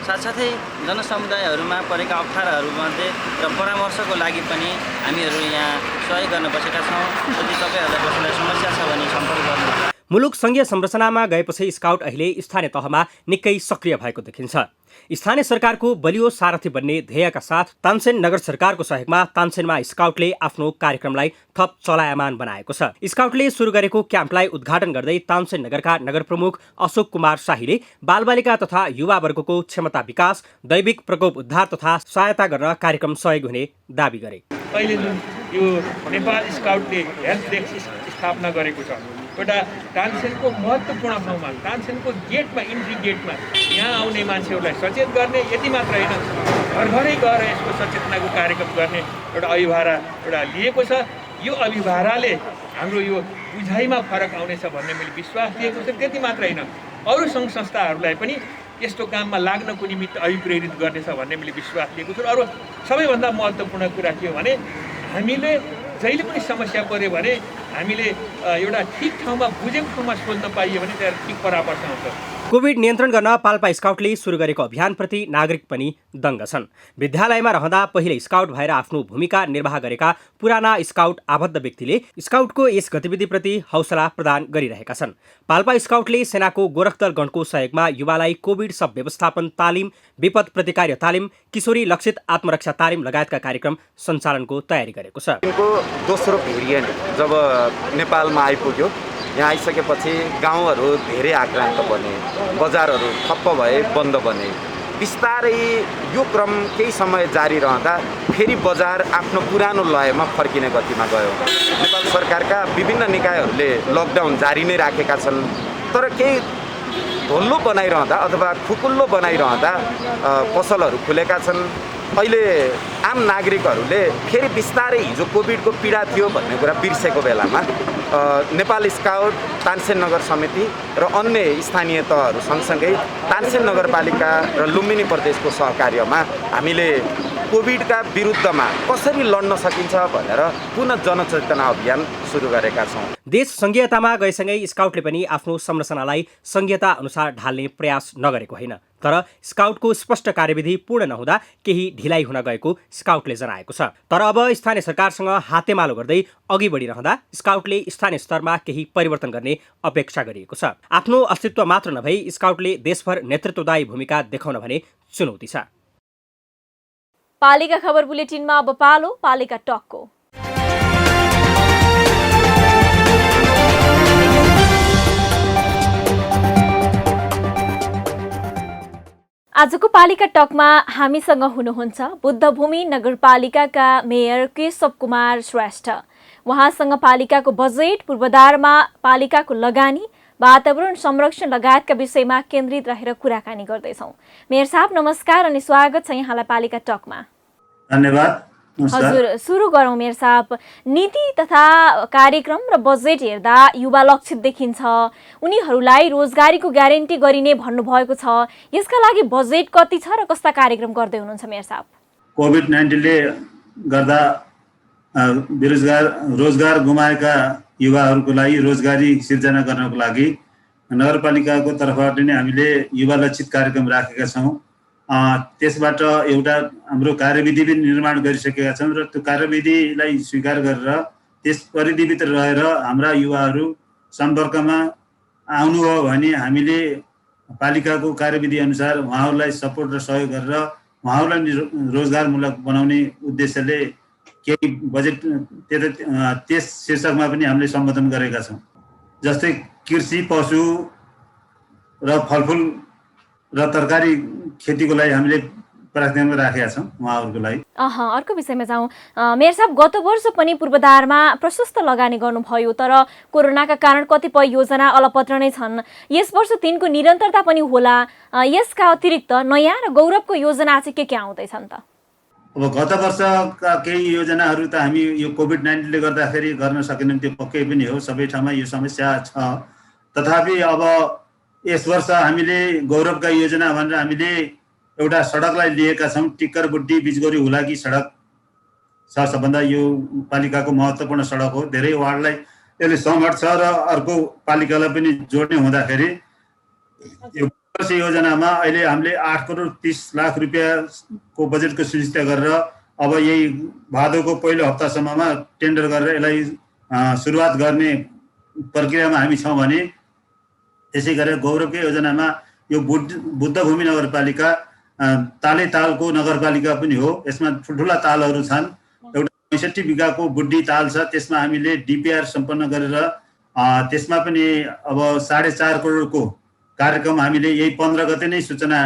साथसाथै जनसमुदायहरूमा परेका अप्ठ्याराहरूमध्ये र परामर्शको लागि पनि हामीहरू यहाँ सहयोग गर्न बसेका छौँ। यदि तपाईँहरूलाई कसैलाई समस्या छ भने सम्पर्क गर्नुहोला। मुलुक संघीय संरचनामा गएपछि स्काउट अहिले स्थानीय तहमा निकै सक्रिय भएको देखिन्छ। स्थानीय सरकारको बलियो सारथी बन्ने ध्येयका साथ तानसेन नगर सरकारको सहयोगमा तानसेनमा स्काउटले आफ्नो कार्यक्रमलाई थप चलायमान बनाएको छ। स्काउटले सुरु गरेको क्याम्पलाई उद्घाटन गर्दै तानसेन नगरका नगर प्रमुख अशोक कुमार शाहीले बालबालिका तथा युवा वर्गको क्षमता विकास, दैविक प्रकोप उद्धार तथा सहायता गर्न कार्यक्रम सहयोग हुने दावी गरे। अहिले जुन यो नेपाल स्काउटले हेल्प डेस्क स्थापना गरेको छ, एउटा तानसेनको महत्त्वपूर्ण ठाउँमा, तानसेनको गेटमा, इन्ट्री गेटमा यहाँ आउने मान्छेहरूलाई सचेत गर्ने, यति मात्र होइन घर घरै गएर यसको सचेतनाको कार्यक्रम गर्ने एउटा अभिभारा लिएको छ। यो अभिभाराले हाम्रो यो बुझाइमा फरक आउनेछ भन्ने मैले विश्वास दिएको छु। त्यति मात्र होइन, अरू सङ्घ संस्थाहरूलाई पनि यस्तो काममा लाग्नको निमित्त अभिप्रेरित गर्नेछ भन्ने मैले विश्वास लिएको छु। अरू सबैभन्दा महत्त्वपूर्ण कुरा के हो भने हामीले जहिले पनि समस्या पऱ्यो भने हामीले एउटा ठिक ठाउँमा, बुझेको ठाउँमा सोध्न पाइयो भने त्यहाँ ठिक परामर्श आउँछ। कोभिड नियन्त्रण गर्न पाल्पा स्काउटले सुरु गरेको अभियानप्रति नागरिक पनि दङ्ग छन्। विद्यालयमा रहँदा पहिले स्काउट भएर आफ्नो भूमिका निर्वाह गरेका पुराना स्काउट आबद्ध व्यक्तिले स्काउटको यस गतिविधिप्रति हौसला प्रदान गरिरहेका छन्। पाल्पा स्काउटले सेनाको गोरखदल गणको सहयोगमा युवालाई कोभिड सब व्यवस्थापन तालिम, विपद प्रतिकार्य तालिम, किशोरी लक्षित आत्मरक्षा तालिम लगायतका कार्यक्रम सञ्चालनको तयारी गरेको छ। दोस्रो भेरिएन्ट जब नेपालमा आइपुग्यो, यहाँ आइसकेपछि गाउँहरू धेरै आक्रान्त बने, बजारहरू ठप्प भए, बन्द बने। बिस्तारै यो क्रम केही समय जारी रहँदा फेरि बजार आफ्नो पुरानो लयमा फर्किने गतिमा गयो। नेपाल सरकारका विभिन्न निकायहरूले लकडाउन जारी नै राखेका छन्, तर केही धोल्लो बनाइरहँदा अथवा खुकुल्लो बनाइरहँदा पसलहरू खुलेका छन्। अहिले आम नागरिकहरूले फेरि बिस्तारै हिजो कोभिडको पीडा थियो भन्ने कुरा बिर्सेको बेलामा नेपाल स्काउट, तानसेन नगर समिति र अन्य स्थानीय तहहरू सँगसँगै तानसेन नगरपालिका र लुम्बिनी प्रदेशको सहकार्यमा हामीले कोभिडका विरुद्धमा कसरी लड्न सकिन्छ भनेर पुनः जनचेतना अभियान सुरु गरेका छौँ। देश संघीयतामा गएसँगै स्काउटले पनि आफ्नो संरचनालाई संघीयता अनुसार ढाल्ने प्रयास नगरेको होइन, तर स्काउटको स्पष्ट कार्यविधि पूर्ण नहुँदा केही ढिलाइ हुन गएको स्काउटले जनाएको छ। तर अब स्थानीय सरकारसँग हातेमालो गर्दै अघि बढिरहँदा स्काउटले स्थानीय स्तरमा केही परिवर्तन गर्ने अपेक्षा गरिएको छ। आफ्नो अस्तित्व मात्र नभई स्काउटले देशभर नेतृत्वदायी भूमिका देखाउन भने चुनौती छ। पालिका खबर बुलेटिनमा अब पालो पालिका टकको। आजको पालिका टकमा हामीसँग हुनुहुन्छ बुद्धभूमि नगरपालिकाका मेयर केशव कुमार श्रेष्ठ। उहाँसँग पालिकाको बजेट, पूर्वाधारमा पालिकाको लगानी, वातावरण संरक्षण लगायतका विषयमा केन्द्रित रहेर कुराकानी गर्दैछौँ। मेयर साहब नमस्कार अनि स्वागत छ यहाँलाई पालिका टकमा। धन्यवाद। हजुर, सुरु गरौँ मेयर साहब। नीति तथा कार्यक्रम र बजेट हेर्दा युवा लक्षित देखिन्छ, उनीहरूलाई रोजगारीको ग्यारेन्टी गरिने भन्नुभएको छ। यसका लागि बजेट कति छ र कस्ता कार्यक्रम गर्दै हुनुहुन्छ मेयर साहब? कोभिड-19ले गर्दा रोजगार गुमाएका युवाहरूको लागि रोजगारी सिर्जना गर्नको लागि नगरपालिकाको तर्फबाट नै हामीले युवा लक्षित कार्यक्रम राखेका छौँ। त्यसबाट एउटा हाम्रो कार्यविधि पनि निर्माण गरिसकेका छौँ र त्यो कार्यविधिलाई स्वीकार गरेर त्यस परिधिभित्र रहेर हाम्रा युवाहरू सम्पर्कमा आउनुभयो भने हामीले पालिकाको कार्यविधि अनुसार उहाँहरूलाई सपोर्ट र सहयोग गरेर उहाँहरूलाई रोजगारमूलक बनाउने उद्देश्यले केही बजेट त्यस शीर्षकमा पनि हामीले सम्बोधन गरेका छौँ। जस्तै कृषि, पशु र फलफुल र तरकारी खेतीको लागि हामीले प्राथमिकता राखेका छौँ उहाँहरूको लागि। अर्को विषयमा जाउँ। मेयर साहब, गत वर्ष पनि पूर्वाधारमा प्रशस्त लगानी गर्नुभयो, तर कोरोनाका कारण कतिपय योजना अलपत्र नै छन्। यस वर्ष तिनको निरन्तरता पनि होला। यसका अतिरिक्त नयाँ र गौरवको योजना चाहिँ के आउँदैछन् त? अब गत वर्षका केही योजनाहरू त हामी यो कोभिड-19ले गर्दाखेरि गर्न सकेनौँ, त्यो पक्कै पनि हो। सबै ठाउँमा यो समस्या छ। तथापि अब यस वर्ष हामीले गौरवका योजना भनेर हामीले एउटा सडकलाई लिएका छौँ। टिक्कर बुड्डी बिचगोरी हुलाकी सडक छ, सबभन्दा यो पालिकाको महत्त्वपूर्ण सडक हो। धेरै वार्डलाई यसले समर्थ छ र अर्को पालिकालाई पनि जोड्ने हुँदाखेरि यो वर्ष योजनामा अहिले हामीले 8 करोड 30 लाख रुपियाँको बजेटको सुनिश्चित गरेर अब यही भादोको पहिलो हप्तासम्ममा टेन्डर गरेर यसलाई सुरुवात गर्ने प्रक्रियामा हामी छौँ भने त्यसै गरेर गौरवकै योजनामा यो बुद्धभूमि नगरपालिका तालै तालको नगरपालिका पनि हो। यसमा ठुल्ठुला तालहरू छन्। एउटा 65 बिघाको बुड्डी ताल छ, त्यसमा हामीले डिपिआर सम्पन्न गरेर त्यसमा पनि अब 4.5 करोडको कार्यक्रम हामीले यही 15 गते नै सूचना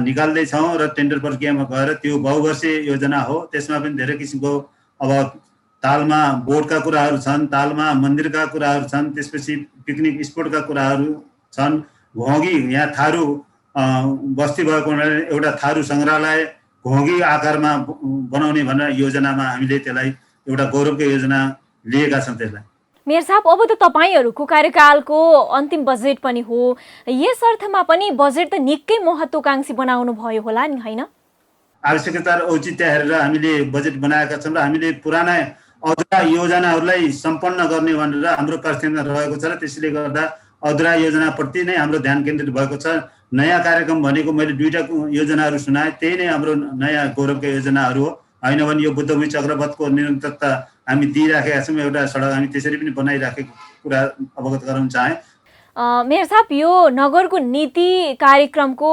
निकाल्दैछौँ र टेन्डर प्रक्रियामा गएर त्यो बहुवर्षीय योजना हो। त्यसमा पनि धेरै किसिमको अब तालमा बोटका कुराहरू छन्, तालमा मन्दिरका कुराहरू छन्, त्यसपछि पिकनिक स्पोटका कुराहरू छन्। घोगी यहाँ थारू बस्ती भएको हुनाले एउटा थारू सङ्ग्रहालय घोगी आकारमा बनाउने भनेर योजनामा हामीले त्यसलाई एउटा गौरवको योजना लिएका छौँ। त्यसलाई मेयर साहब, अब त तपाईँहरूको कार्यकालको अन्तिम बजेट पनि हो। यस अर्थमा पनि बजेट त निकै महत्त्वकांक्षी बनाउनु भयो होला नि, होइन? आवश्यकता र औचित्य हेरेर हामीले बजेट बनाएका छौँ र हामीले पुराना अधुरा योजनाहरूलाई सम्पन्न गर्ने भनेर हाम्रो प्राथमिकता रहेको छ र त्यसले गर्दा अधुरा योजनाप्रति नै हाम्रो ध्यान केन्द्रित भएको छ। नयाँ कार्यक्रम भनेको मैले 2टा योजनाहरू सुनाएँ, त्यही नै हाम्रो नयाँ गौरवका योजनाहरू हो। होइन भने यो बुद्धभूमि चक्रपथको निरन्तरता हामी दिइराखेका छौँ। एउटा सडक हामी त्यसरी पनि बनाइराखेको कुरा अवगत गराउन चाहेँ। मेयर साहब, यो नगरको नीति कार्यक्रमको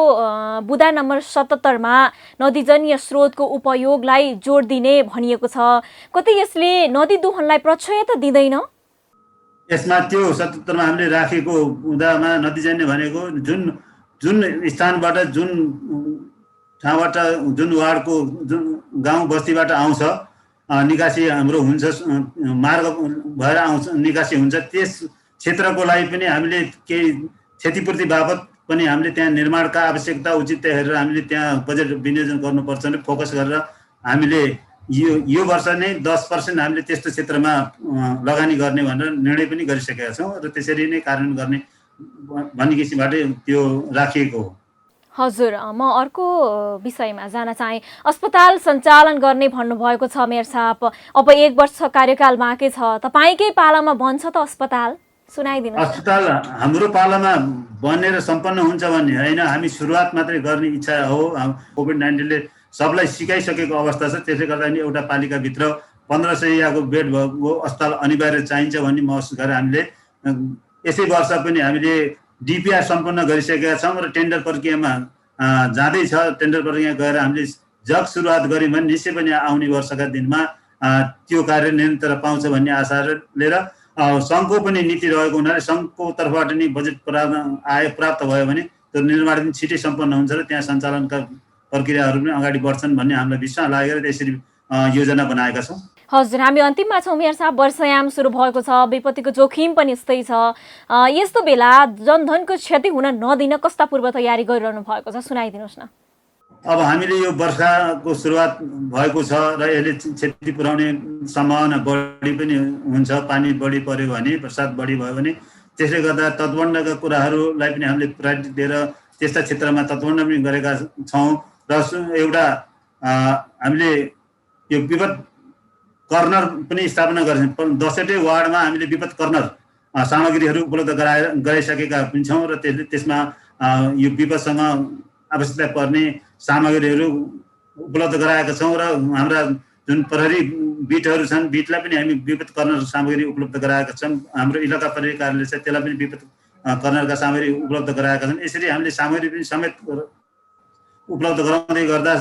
बुँदा नम्बर 77मा नदीजन्य स्रोतको उपयोगलाई जोड दिने भनिएको छ। कतै यसले नदी दोहनलाई प्रश्रय त दिँदैन? यसमा त्यो 77मा हामीले राखेको बुँदामा नदीजन्य भनेको जुन स्थानबाट, जुन ठाउँबाट, जुन वार्डको, जुन गाउँ बस्तीबाट आउँछ निकासी हाम्रो हुन्छ, मार्ग भएर आउँछ निकासी हुन्छ, त्यस क्षेत्रको लागि पनि हामीले केही क्षतिपूर्ति बाबत पनि हामीले त्यहाँ निर्माणका आवश्यकता उचित हेरेर हामीले त्यहाँ बजेट विनियोजन गर्नुपर्छ भने फोकस गरेर हामीले यो वर्ष नै 10% हामीले त्यस्तो क्षेत्रमा लगानी गर्ने भनेर निर्णय पनि गरिसकेका छौँ र त्यसरी नै कार्यान्वयन गर्ने भन्ने किसिमबाट त्यो राखिएको हो। हजुर, म अर्को विषयमा जान चाहेँ। अस्पताल सञ्चालन गर्ने भन्नुभएको छ मेयर साहब। अब 1 वर्ष कार्यकाल बाँकी छ, तपाईँकै पालामा बन्छ त अस्पताल? सुनाइदिनु। अस्पताल हाम्रो पालामा बनेर सम्पन्न हुन्छ भन्ने होइन, हामी सुरुवात मात्रै गर्ने इच्छा हो। कोभिड-19ले सबलाई सिकाइसकेको अवस्था छ। त्यसले गर्दा नि एउटा पालिकाभित्र 1500 बेड भएको अस्पताल अनिवार्य चाहिन्छ भन्ने महसुस गरेर हामीले यसै वर्ष पनि हामीले डिपिआर सम्पन्न गरिसकेका छौँ र टेन्डर प्रक्रियामा जाँदैछ। टेन्डर प्रक्रिया गएर हामीले जब सुरुवात गऱ्यौँ भने निश्चय पनि आउने वर्षका दिनमा त्यो कार्य निरन्तर पाउँछ भन्ने आशा लिएर सङ्घको पनि नीति रहेको हुनाले सङ्घको तर्फबाट नि बजेट प्राप्त भयो भने त्यो निर्माण पनि छिटै सम्पन्न हुन्छ र त्यहाँ सञ्चालनका प्रक्रियाहरू पनि अगाडि बढ्छन् भन्ने हामीलाई विश्वास लागेर त्यसरी योजना बनाएका छौँ। हजुर, हामी अन्तिममा छौँ मेयर साहब। वर्षायाम सुरु भएको छ, विपत्तिको जोखिम पनि यस्तै छ। यस्तो बेला जनधनको क्षति हुन नदिन कस्ता पूर्व तयारी गरिरहनु भएको छ, सुनाइदिनुहोस् न। अब हामीले यो वर्षाको सुरुवात भएको छ र यसले क्षति पुर्याउने सम्भावना बढी पनि हुन्छ। पानी बढी पर्यो भने, बर्सात बढी भयो भने, त्यसले गर्दा तटबन्धका कुराहरूलाई पनि हामीले प्रायोरिटी दिएर त्यस्ता क्षेत्रमा तटबन्ध पनि गरेका छौँ। र एउटा हामीले यो विपद कर्नर पनि स्थापना गरेछौँ। 10वटै वार्डमा हामीले विपद कर्नर सामग्रीहरू उपलब्ध गराइसकेका पनि छौँ र त्यसमा यो विपदसँग आवश्यकता पर्ने सामग्रीहरू उपलब्ध गराएका छौँ र हाम्रा जुन प्रहरी बिटहरू छन्, बिटलाई पनि हामी विपद कर्नर सामग्री उपलब्ध गराएका छौँ। हाम्रो इलाका प्रहरी कार्यालय छ, त्यसलाई पनि विपद कर्नरका सामग्री उपलब्ध गराएका छन्। यसरी हामीले सामग्री पनि समेत उपलब्ध गराउँदै गर्दा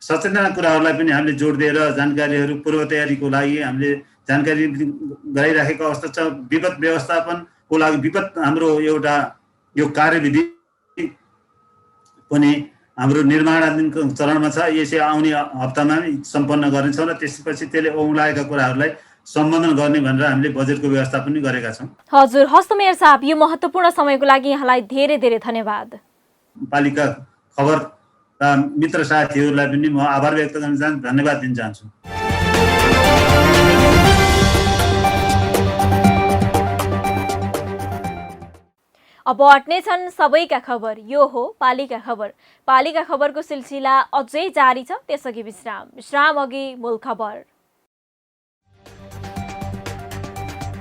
सचेतना कुराहरूलाई पनि हामीले जोड दिएर जानकारीहरू पूर्व तयारीको लागि हामीले जानकारी गराइराखेको अवस्था छ। विपद व्यवस्थापनको लागि विपद हाम्रो एउटा यो कार्यविधि पनि हाम्रो निर्माणाधीनको चरणमा छ। यसै आउने हप्तामा सम्पन्न गर्नेछौँ र त्यसपछि त्यसले औँलाएका कुराहरूलाई सम्बोधन गर्ने भनेर हामीले बजेटको व्यवस्था पनि गरेका छौँ। हजुर, हस्त मेयर साहब, यो महत्त्वपूर्ण समयको लागि यहाँलाई धेरै धेरै धन्यवाद। पालिका खबर मित्र साथीहरूलाई पनि म आभार व्यक्त गर्न चाहन्छु, धन्यवाद दिन चाहन्छु। अब अट्ने छन् सबैका खबर, यो हो पालिका खबर। पालिका खबरको सिलसिला अझै जारी छ, त्यसअघि विश्राम अघि मूल खबर।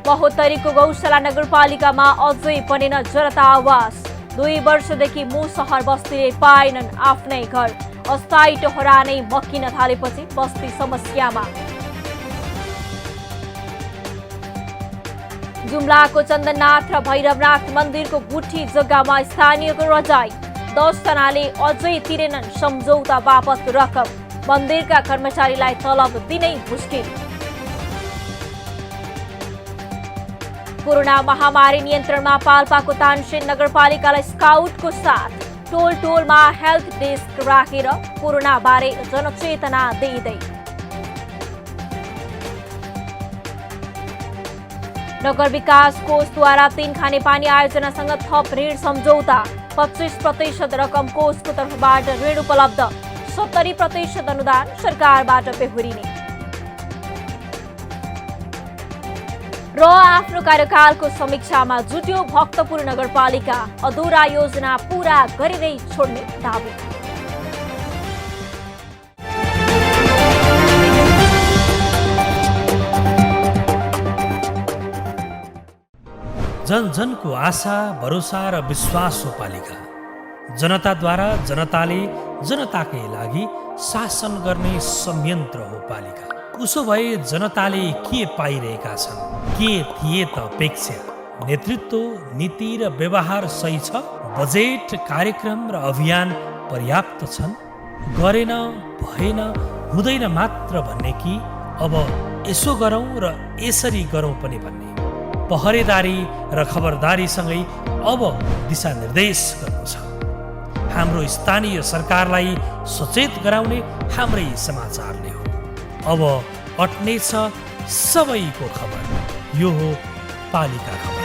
महोत्तरीको गौशाला नगरपालिकामा अझै बनेन जनता आवास। 2 वर्षदेखि मुसहर बस्तीले पाएनन् आफ्नै घर। अस्थायी टोहरा नै मक्किन थालेपछि बस्ती समस्यामा। जुम्लाको चन्दननाथ र भैरवनाथ मन्दिरको गुठी जग्गामा स्थानीयको रजाई। 10 जनाले अझै तिरेनन् सम्झौता बापत रकम। मन्दिरका कर्मचारीलाई तलब दिनै मुस्किल। कोरोना महामारी नियन्त्रणमा पाल्पाको तानसेन नगरपालिकालाई स्काउटको साथ। टोल टोलमा हेल्थ डेस्क राखेर कोरोना बारे जनचेतना दिँदै। नगर विकास कोषद्वारा 3 खानेपानी आयोजनासँग थप ऋण सम्झौता। 25% रकम कोषको तर्फबाट ऋण उपलब्ध। 70% अनुदान सरकारबाट बेहोरिने। र आफ्नो कार्यकालको समीक्षामा जुट्यो भक्तपुर नगरपालिका। अधुरा योजना पूरा गरिँदै छोड्ने दाबी। जन जनको आशा, भरोसा र विश्वास हो पालिका। जनताद्वारा जनताले जनताकै लागि शासन गर्ने संयन्त्र हो पालिका। उसो भए जनताले के पाइरहेका छन्? के थिए त अपेक्षा? नेतृत्व, नीति र व्यवहार सही छ? बजेट, कार्यक्रम र अभियान पर्याप्त छन्? गरेन, भएन, हुँदैन मात्र भन्ने कि अब यसो गरौँ र यसरी गरौँ पनि भन्ने? पहरेदारी र खबरदारीसँगै अब दिशानिर्देश गर्नु छ। हाम्रो स्थानीय सरकारलाई सचेत गराउने हाम्रै समाचारले हो। अब अट्ने छ सबैको खबर, यो हो पालिका खबर।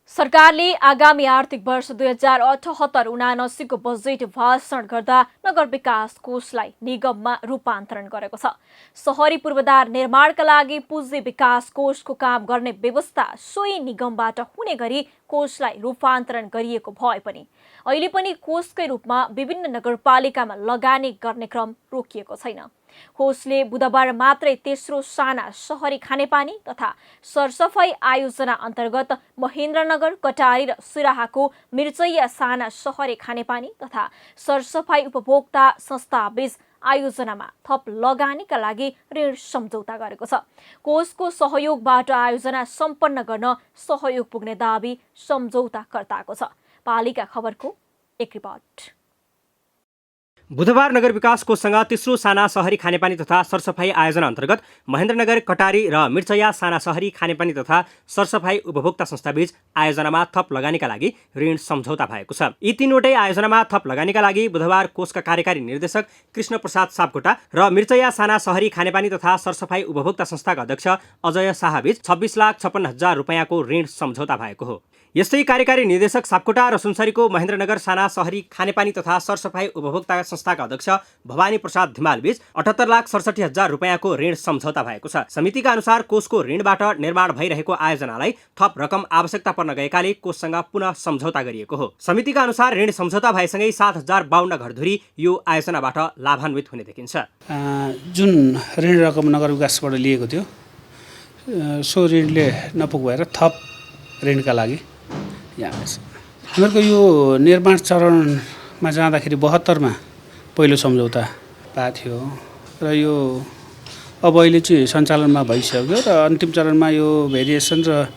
सरकारले आगामी आर्थिक वर्ष 2078-79 को बजेट भाषण गर्दा नगर विकास कोषलाई निगममा रूपान्तरण गरेको छ। शहरी पूर्वाधार निर्माणका लागि पुँजी विकास कोषको काम गर्ने व्यवस्था सोही निगमबाट हुने गरी कोषलाई रूपान्तरण गरिएको भए पनि अहिले पनि कोषकै रूपमा विभिन्न नगरपालिकामा लगानी गर्ने क्रम रोकिएको छैन। कोषले बुधबार मात्रै तेस्रो साना शहरी खानेपानी तथा सरसफाई आयोजना अन्तर्गत महेन्द्रनगर, कटारी र सिराहाको मिर्चैया साना शहरी खानेपानी तथा सरसफाई उपभोक्ता संस्थाबीच आयोजनामा थप लगानीका लागि ऋण सम्झौता गरेको छ। कोषको सहयोगबाट आयोजना सम्पन्न गर्न सहयोग पुग्ने दाबी सम्झौताकर्ताको छ। पालिका खबरको एक रिपोर्ट। बुधबार नगर विकास कोषसँग तेस्रो साना शहरी खानेपानी तथा सरसफाई आयोजना अन्तर्गत महेन्द्रनगर, कटारी र मिर्चया साना शहरी खानेपानी तथा सरसफाई उपभोक्ता संस्थाबीच आयोजनामा थप लगानीका लागि ऋण सम्झौता भएको छ। यी तीनवटै आयोजनामा थप लगानीका लागि बुधबार कोषका कार्यकारी निर्देशक कृष्ण प्रसाद सापकोटा र मिर्चया साना शहरी खानेपानी तथा सरसफाई उपभोक्ता संस्थाका अध्यक्ष अजय शाहबीच 26,56,000 रुपैयाँको ऋण सम्झौता भएको हो। यस्तै कार्यकारी निर्देशक सापकोटा र सुनसरीको महेन्द्रनगर साना शहरी खानेपानी तथा सरसफाई उपभोक्ता संस्थाका अध्यक्ष भवानी प्रसाद धिमालबीच 78,67,000 रुपैयाँको ऋण सम्झौता भएको छ। समितिका अनुसार कोषको ऋणबाट निर्माण भइरहेको आयोजनालाई थप रकम आवश्यकता पर्न गएकाले कोषसँग पुनः सम्झौता गरिएको हो। समितिका अनुसार ऋण सम्झौता भएसँगै 7,052 घरधुरी यो आयोजनाबाट लाभान्वित हुने देखिन्छ। जुन ऋण रकम नगर विकासबाट लिएको थियो सो ऋणले नपुग भएर थप ऋणका लागि हामीहरूको यो निर्माण चरणमा जाँदाखेरि 72मा पहिलो सम्झौता पाएको थियो र यो अब अहिले चाहिँ सञ्चालनमा भइसक्यो र अन्तिम चरणमा यो भेरिएसन र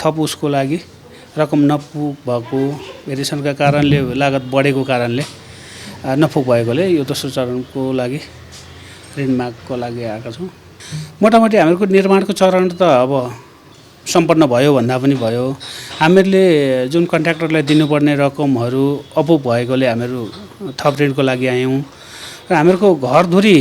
थप उसको लागि रकम नपुग भएको भेरिएसनका कारणले लागत बढेको कारणले नपुग भएकोले यो दोस्रो चरणको लागि ऋण मागको लागि आएका छौँ। मोटामोटी हामीहरूको निर्माणको चरण त अब सम्पन्न भयो भन्दा पनि भयो। हामीहरूले जुन कन्ट्र्याक्टरलाई दिनुपर्ने रकमहरू अपुग भएकोले हामीहरू थप ऋणको लागि आयौँ र हामीहरूको घरधुरी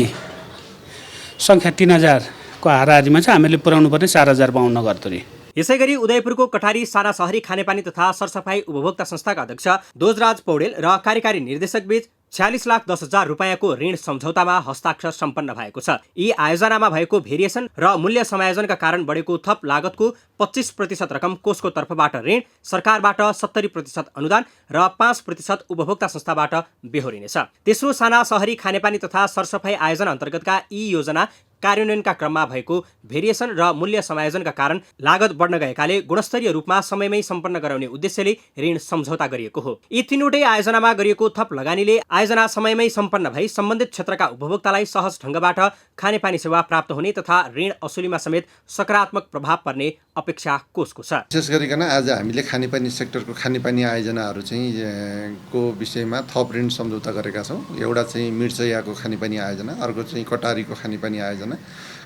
सङ्ख्या 3,000 को हाराहारीमा चाहिँ हामीहरूले पुर्याउनु पर्ने 4,052 घरधुरी। यसैगरी उदयपुरको कटारी साना शहरी खानेपानी तथा सरसफाई उपभोक्ता संस्थाका अध्यक्ष दोजराज पौडेल र कार्यकारी निर्देशक बीच 46,10,000 रुपैयाँको ऋण सम्झौतामा हस्ताक्षर सम्पन्न भएको छ। यी आयोजनामा भएको भेरिएसन र मूल्य समायोजनका कारण बढेको थप लागतको 25% रकम कोषको तर्फबाट ऋण, सरकारबाट 70% अनुदान र 5% उपभोक्ता संस्थाबाट बेहोरिनेछ। तेस्रो साना शहरी खानेपानी तथा सरसफाई आयोजना अन्तर्गतका यी योजना कार्यान्वयनका क्रममा भएको भेरिएसन र मूल्य समायोजनका कारण लागत बढ्न गएकाले गुणस्तरीय रूपमा समयमै सम्पन्न गराउने उद्देश्यले ऋण सम्झौता गरिएको हो। यी तीनवटै आयोजनामा गरिएको थप लगानीले आयोजना समयमै सम्पन्न भई सम्बन्धित क्षेत्रका उपभोक्तालाई सहज ढङ्गबाट खानेपानी सेवा प्राप्त हुने तथा ऋण असुलीमा समेत सकारात्मक प्रभाव पर्ने अपेक्षा कोषको छ। विशेष गरिकन आज हामीले खानेपानी सेक्टरको खानेपानी आयोजनाहरू चाहिँ को विषयमा थप ऋण सम्झौता गरेका छौँ। एउटा चाहिँ मिर्चयाको खानेपानी आयोजना, अर्को चाहिँ कटारीको खानेपानी आयोजना,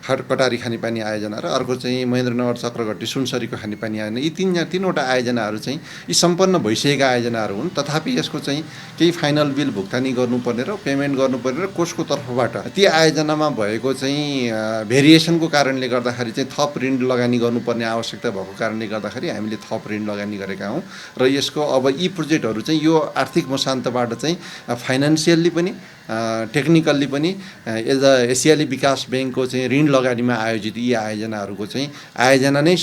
कटारी खानेपानी आयोजना र अर्को चाहिँ महेन्द्रनगर चक्रघट्टी सुनसरीको खानेपानी आयोजना। यी तीनवटा आयोजनाहरू चाहिँ यी सम्पन्न भइसकेका आयोजनाहरू हुन्। तथापि यसको चाहिँ केही फाइनल बिल भुक्तानी गर्नुपर्ने र पेमेन्ट गर्नुपर्ने र कोषको तर्फबाट ती आयोजनामा भएको चाहिँ भेरिएसनको कारणले गर्दाखेरि चाहिँ थप ऋण लगानी गर्नुपर्ने आवश्यकता भएको कारणले गर्दाखेरि हामीले थप ऋण लगानी गरेका हौँ र यसको अब यी प्रोजेक्टहरू चाहिँ यो आर्थिक मसान्तबाट चाहिँ फाइनेन्सियल्ली पनि टेक्निकल्ली पनि एसियाली विकास ब्याङ्कको चाहिँ ऋण लगानीमा आयोजित यी आयोजनाहरूको चाहिँ आयोजना नै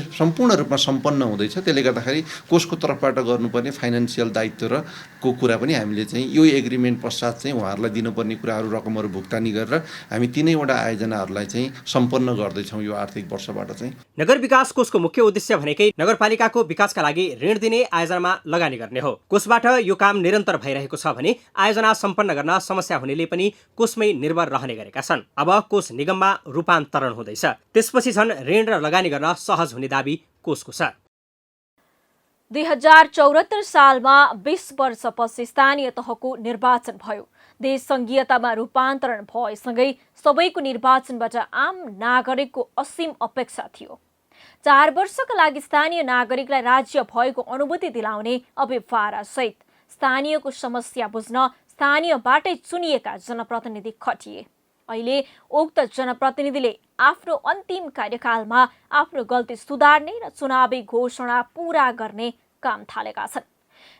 सम्पूर्ण रूपमा सम्पन्न हुँदैछ। त्यसले गर्दाखेरि कोषको तर्फबाट गर्नुपर्ने फाइनेन्सियल दायित्व र को कुरा पनि हामीले चाहिँ यो एग्रिमेन्ट पश्चात चाहिँ उहाँहरूलाई दिनुपर्ने कुराहरू रकमहरू भुक्तानी गरेर हामी तीनैवटा आयोजनाहरूलाई चाहिँ सम्पन्न गर्दैछौँ यो आर्थिक वर्षबाट चाहिँ। नगर विकास कोषको मुख्य उद्देश्य भनेकै नगरपालिकाको विकासका लागि ऋण दिने आयोजनामा लगानी गर्ने हो। कोषबाट यो काम निरन्तर भइरहेको छ भने आयोजना सम्पन्न गर्न समस्या हुनेले पनि कोषमै निर्भर रहने गरेका छन्। अब कोष निगममा रूपान्तरण हुँदैछ, त्यसपछि झन् ऋण र लगानी गर्न सहज हुने दाबी कोषको छ। 2074 सालमा 20 वर्षपछि स्थानीय तहको निर्वाचन भयो। देश संघीयतामा रूपान्तरण भएसँगै सबैको निर्वाचनबाट आम नागरिकको असीम अपेक्षा थियो। 4 वर्षका लागि स्थानीय नागरिकलाई राज्य भएको अनुभूति दिलाउने अभिभारा सहित स्थानीयको समस्या बुझ्न स्थानीयबाटै चुनिएका जनप्रतिनिधि खटिए। अहिले उक्त जनप्रतिनिधिले आफ्नो अन्तिम कार्यकालमा आफ्नो गल्ती सुधार्ने र चुनावी घोषणा पूरा गर्ने काम थालेका छन्।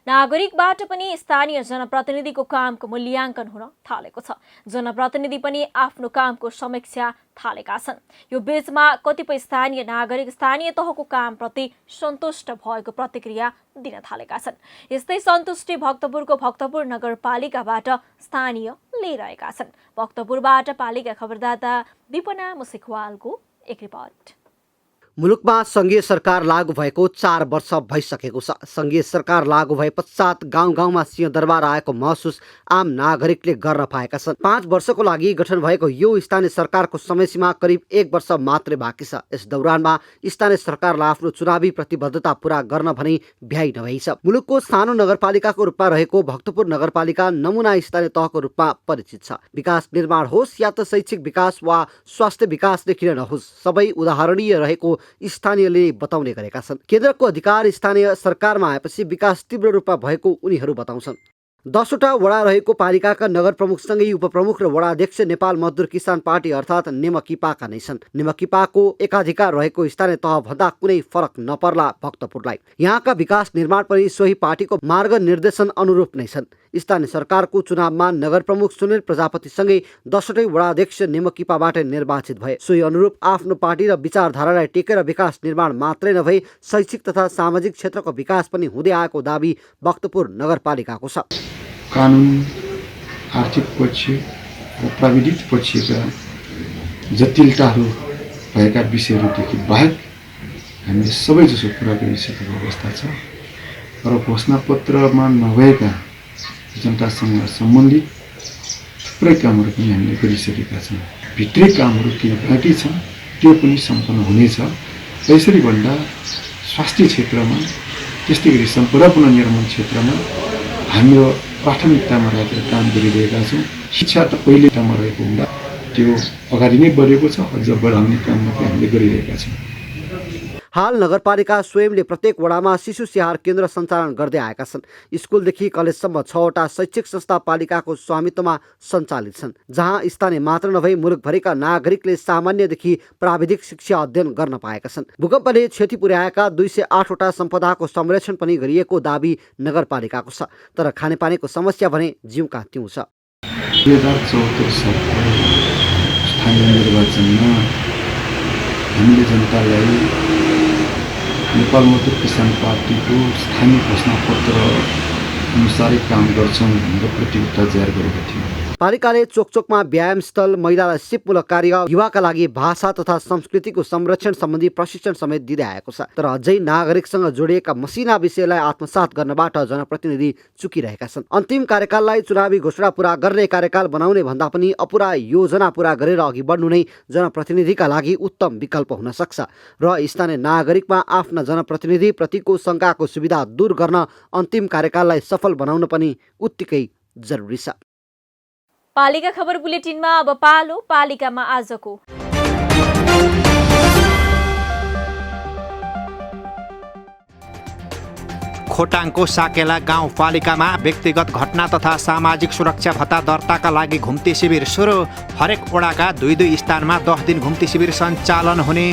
नागरिकबाट पनि स्थानीय जनप्रतिनिधिको कामको मूल्याङ्कन हुन थालेको छ। जनप्रतिनिधि पनि आफ्नो कामको समीक्षा थालेका छन्। यो बीचमा कतिपय स्थानीय नागरिक स्थानीय तहको कामप्रति सन्तुष्ट भएको प्रतिक्रिया दिन थालेका छन्। यस्तै सन्तुष्टि भक्तपुरको भक्तपुर नगरपालिकाबाट स्थानीय लिइरहेका छन्। भक्तपुरबाट पालिका खबरदाता विपना मुसिकवालको एक रिपोर्ट। मुलुकमा सङ्घीय सरकार लागू भएको 4 वर्ष भइसकेको छ। सङ्घीय सरकार लागू भए पश्चात गाउँ गाउँमा सिंहदरबार आएको महसुस आम नागरिकले गर्न पाएका छन्। 5 वर्षको लागि गठन भएको यो स्थानीय सरकारको समयसीमा करिब 1 वर्ष मात्रै बाँकी छ। यस दौरानमा स्थानीय सरकारलाई आफ्नो चुनावी प्रतिबद्धता पूरा गर्न भने भ्याइ नभएछ। मुलुकको सानो नगरपालिकाको रूपमा रहेको भक्तपुर नगरपालिका नमुना स्थानीय तहको रूपमा परिचित छ। विकास निर्माण होस् या त शैक्षिक विकास वा स्वास्थ्य विकासले किन नहोस्, सबै उदाहरणीय रहेको स्थानीयले बताउने गरेका छन्। केन्द्रको अधिकार स्थानीय सरकारमा आएपछि विकास तीव्र रूपमा भएको उनीहरू बताउँछन्। 10 वटा वडा रहेको पालिकाका नगर प्रमुखसँगै उपप्रमुख र वडाध्यक्ष नेपाल मजदुर किसान पार्टी अर्थात् नेमकिपाका नै छन्। नेमकिपाको एकाधिकार रहेको स्थानीय तह भन्दा कुनै फरक नपर्ला भक्तपुरलाई। यहाँका विकास निर्माण पनि सोही पार्टीको मार्ग निर्देशन अनुरूप नै छन्। स्थानीय सरकारको चुनावमा नगर प्रमुख सुनिल प्रजापतिसँगै 10वटै वडाध्यक्ष नेमकिपाबाट निर्वाचित भए। सोही अनुरूप आफ्नो पार्टी र विचारधारालाई टेकेर विकास निर्माण मात्रै नभई शैक्षिक तथा सामाजिक क्षेत्रको विकास पनि हुँदै आएको दाबी भक्तपुर नगरपालिकाको छ। कानुन, आर्थिक पक्ष र प्राविधिक पक्षका जटिलताहरू भएका विषयहरूदेखि बाहेक हामीले सबैजसो पुरा गरिसकेको अवस्था छ र घोषणापत्रमा नभएका जनतासँग सम्बन्धित थुप्रै कामहरू पनि हामीले गरिसकेका छौँ। भित्री कामहरू केही बाँकी छन्, त्यो पनि सम्पन्न हुनेछ। यसरी भन्दा स्वास्थ्य क्षेत्रमा, त्यस्तै गरी सम्पदा पुनर्निर्माण क्षेत्रमा हाम्रो प्राथमिकतामा राखेर काम गरिरहेका छौँ। शिक्षा त पहिलेतामा रहेको हुँदा त्यो अगाडि नै बढेको छ, अझ बढाउने काममा पनि हामीले गरिरहेका छौँ। हाल नगरपालिका स्वयंले प्रत्येक वडामा शिशु स्याहार केन्द्र सञ्चालन गर्दै आएका छन्। स्कुलदेखि कलेजसम्म 6वटा शैक्षिक संस्था पालिकाको स्वामित्वमा सञ्चालित छन्, जहाँ स्थानीय मात्र नभई मुलुकभरिका नागरिकले सामान्यदेखि प्राविधिक शिक्षा अध्ययन गर्न पाएका छन्। भूकम्पले क्षति पुर्याएका 208वटा सम्पदाको संरक्षण पनि गरिएको दाबी नगरपालिकाको छ। तर खानेपानीको समस्या भने जिउका त्यौँ छ। 2074 सालको स्थानीय निर्वाचनमा हामीले जनतालाई नेपाल मजदुर किसान पार्टीको स्थानीय घोषणापत्र अनुसारै काम गर्छौँ भनेर प्रतिबद्धता जाहेर गरेका थियौँ। पालिकाले चोकचोकमा व्यायाम स्थल, महिलालाई सिपमूलक कार्य, युवाका लागि भाषा तथा संस्कृतिको संरक्षण सम्बन्धी प्रशिक्षण समेत दिँदै आएको छ। तर अझै नागरिकसँग जोडिएका मसिना विषयलाई आत्मसात गर्नबाट जनप्रतिनिधि चुकिरहेका छन्। अन्तिम कार्यकाललाई चुनावी घोषणा पूरा गर्ने कार्यकाल बनाउने भन्दा पनि अपुरा योजना पूरा गरेर अघि बढ्नु नै जनप्रतिनिधिका लागि उत्तम विकल्प हुन सक्छ र स्थानीय नागरिकमा आफ्ना जनप्रतिनिधि प्रतिको शङ्काको सुविधा दूर गर्न अन्तिम कार्यकाललाई सफल बनाउन पनि उत्तिकै जरुरी छ। पालिका खबर बुलेटिनमा अब पालो पालिकामा आजको। खोटाङको साकेला गाउँपालिकामा व्यक्तिगत घटना तथा सामाजिक सुरक्षा भत्ता दर्ताका लागि घुम्ती शिविर सुरु। हरेक वडाका 2-2 स्थानमा 10 दिन घुम्ती शिविर सञ्चालन हुने।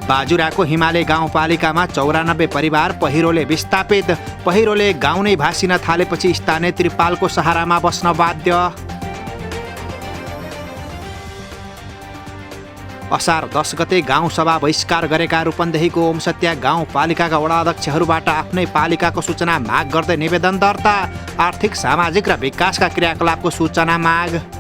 बाजुराको हिमालय गाउँपालिकामा 94 परिवार पहिरोले विस्थापित। पहिरोले गाउँ नै भासिन थालेपछि स्थानीय त्रिपालको सहारामा बस्न बाध्य। असार 10 गते गाउँ सभा बहिष्कार गरेका रूपन्देहीको ओमसत्या गाउँपालिकाका वडाध्यक्षहरूबाट आफ्नै पालिकाको सूचना माग गर्दै निवेदन दर्ता। आर्थिक, सामाजिक र विकासका क्रियाकलापको सूचना माग।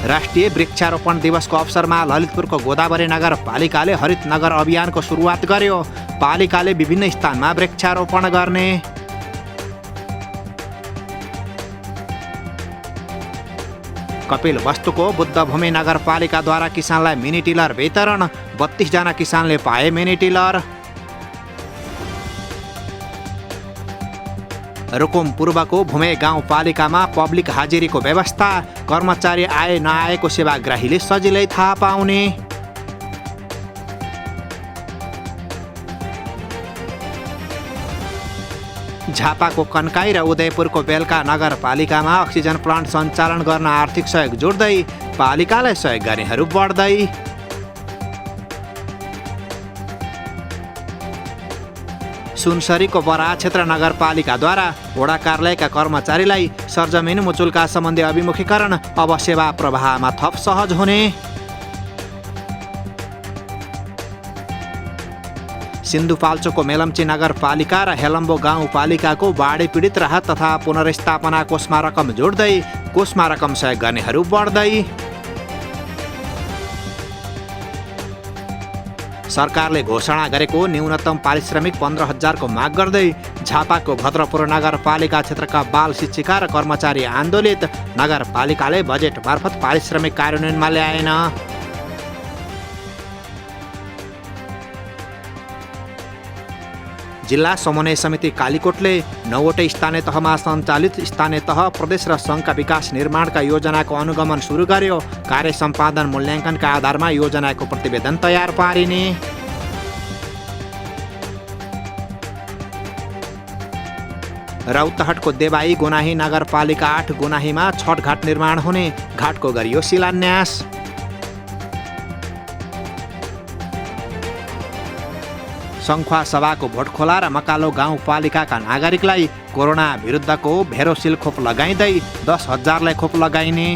राष्ट्रिय वृक्षारोपण दिवसको अवसरमा ललितपुरको गोदावरी नगरपालिकाले हरित नगर अभियानको सुरुवात गर्यो। पालिकाले विभिन्न स्थानमा वृक्षारोपण गर्ने। कपिलवस्तुको बुद्धभूमि नगरपालिकाद्वारा किसानलाई मिनी टिलर वितरण। 32 जना किसानले पाए मिनी टिलर। रुकुम पूर्वको भूमे गाउँपालिकामा पब्लिक हाजिरीको व्यवस्था। कर्मचारी आए नआएको सेवाग्राहीले सजिलै थाहा पाउने। झापाको कन्काई र उदयपुरको बेलका नगरपालिकामा अक्सिजन प्लान्ट सञ्चालन गर्न आर्थिक सहयोग जोड्दै पालिकालाई सहयोग गर्नेहरू बढ्दै। सुनसरीको बराह क्षेत्र नगरपालिकाद्वारा वडा कार्यालयका कर्मचारीलाई सरजमिन मुचुल्का सम्बन्धी अभिमुखीकरण। अब सेवा प्रवाहमा थप सहज हुने। सिन्धुपाल्चोकको मेलम्ची नगरपालिका र हेलम्बो गाउँपालिकाको बाढी पीडित राहत तथा पुनर्स्थापना कोषमा रकम जोड्दै कोषमा रकम सहयोग गर्नेहरू बढ्दै। सरकारले घोषणा गरेको न्यूनतम पारिश्रमिक 15,000 को माग गर्दै झापाको भद्रपुर नगरपालिका क्षेत्रका बाल शिक्षिका र कर्मचारी आन्दोलित। नगरपालिकाले बजेट मार्फत पारिश्रमिक कार्यान्वयनमा ल्याएन। जिल्ला समन्वय समिति कालीकोटले 9वटै स्थानीय तहमा सञ्चालित स्थानीय तह प्रदेश र सङ्घका विकास निर्माणका योजनाको अनुगमन सुरु गर्यो। कार्य सम्पादन मूल्याङ्कनका आधारमा योजनाको प्रतिवेदन तयार पारिने। रौतहटको देवाई गोनाही नगरपालिका 8 गोनाहीमा छठ घाट निर्माण हुने, घाटको गरियो शिलान्यास। सङ्खुवा सभाको भोटखोला र मकालो गाउँपालिकाका नागरिकलाई कोरोना विरुद्धको भेरोसिल खोप लगाइँदै 10,000लाई खोप लगाइने।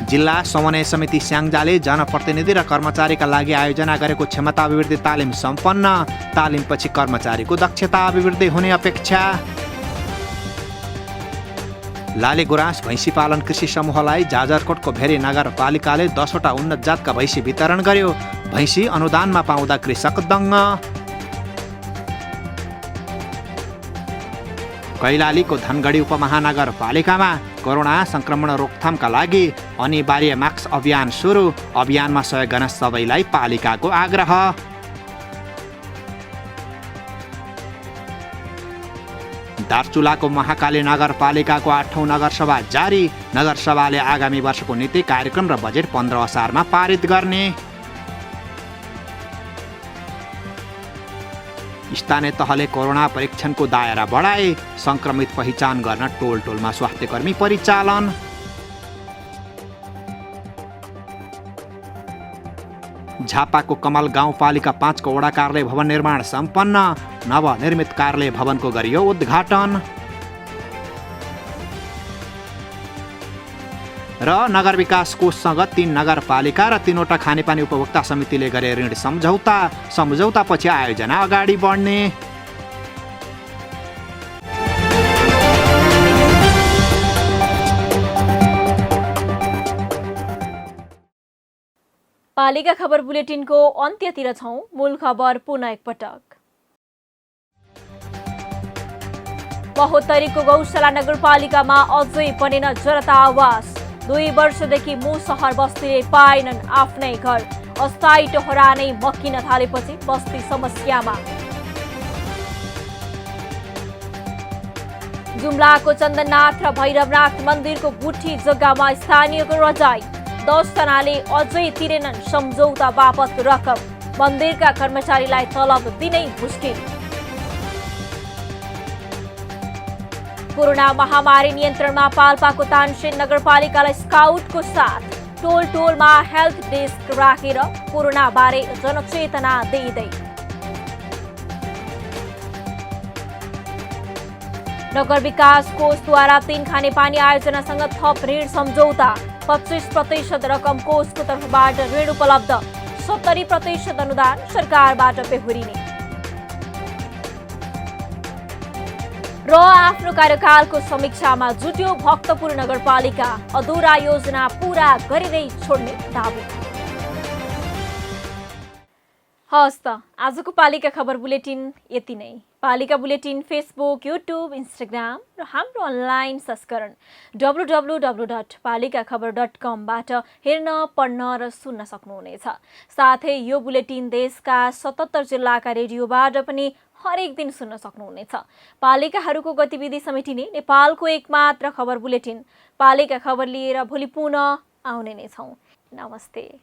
जिल्ला समन्वय समिति स्याङ्जाले जनप्रतिनिधि र कर्मचारीका लागि आयोजना गरेको क्षमता अभिवृद्धि तालिम सम्पन्न। तालिमपछि कर्मचारीको दक्षता अभिवृद्धि हुने अपेक्षा। लाली गुराँस भैँसी पालन कृषि समूहलाई जाजरकोटको भेरी नगरपालिकाले 10वटा उन्नत जातका भैँसी वितरण गर्यो। भैँसी अनुदानमा पाउँदा कृषक दङ्ग। कैलालीको धनगढी उपमहानगरपालिकामा कोरोना संक्रमण रोकथामका लागि अनिवार्य मास्क अभियान सुरु। अभियानमा सहयोग गर्न सबैलाई पालिकाको आग्रह। दार्चुलाको महाकाली नगरपालिकाको 8औं नगरसभा जारी। नगरसभाले आगामी वर्षको नीति कार्यक्रम र बजेट 15 असारमा पारित गर्ने। स्थानीय तहले कोरोना परीक्षणको दायरा बढाए। संक्रमित पहिचान गर्न टोल टोलमा स्वास्थ्यकर्मी परिचालन। झापाको कमल गाउँपालिका 5 को वडा कार्यालय भवन निर्माण सम्पन्न। नवनिर्मित कार्यालय भवनको गरियो उद्घाटन। र नगर विकास कोषसँग 3 नगरपालिका र 3वटा खानेपानी उपभोक्ता समितिले गरे ऋण सम्झौता। सम्झौतापछि आयोजना अगाडि बढ्ने। पालिका खबर बुलेटिनको अन्त्यतिर छौं। मूल खबर पुनः एकपटक। महोत्तरीको गौशाला नगरपालिकामा अझै बनेन जनता आवास। 2 वर्षदेखि मुसहर बस्तीले पाएनन् आफ्नै घर। अस्थायी टोहरा नै मकिन थालेपछि बस्ती समस्यामा। जुम्लाको चन्दननाथ र भैरवनाथ मन्दिरको गुठी जग्गामा स्थानीयको रजाई। 10 जनाले अझै तिरेनन् सम्झौता बापत रकम। मन्दिरका कर्मचारीलाई तलब दिनै मुस्किल। कोरोना महामारी नियन्त्रणमा पाल्पाको तानसेन नगरपालिकालाई स्काउटको साथ। टोल टोलमा हेल्थ डेस्क राखेर कोरोना बारे जनचेतना दिँदै। नगर विकास कोषद्वारा 3 खानेपानी आयोजनासँग थप ऋण सम्झौता। 25% रकम कोषको तर्फबाट ऋण उपलब्ध। 70% अनुदान सरकारबाट बेहोरिने। र आफ्नो कार्यकालको समीक्षामा जुट्यो भक्तपुर नगरपालिका। अधुरा योजना पूरा गरिँदै छोड्ने दाबी। हस् त आजको पालिका खबर बुलेटिन यति नै। पालिका बुलेटिन फेसबुक, युट्युब, इन्स्टाग्राम र हाम्रो अनलाइन संस्करण www.palikaKhabar.com बाट हेर्न, पढ्न र सुन्न सक्नुहुनेछ। साथै यो बुलेटिन देशका 77 जिल्लाका रेडियोबाट पनि हरेक दिन सुन्न सक्नुहुनेछ। पालिकाहरूको गतिविधि समेटिने नेपालको एकमात्र खबर बुलेटिन पालिका खबर लिएर भोलि पुनः आउने नै छौं। नमस्ते।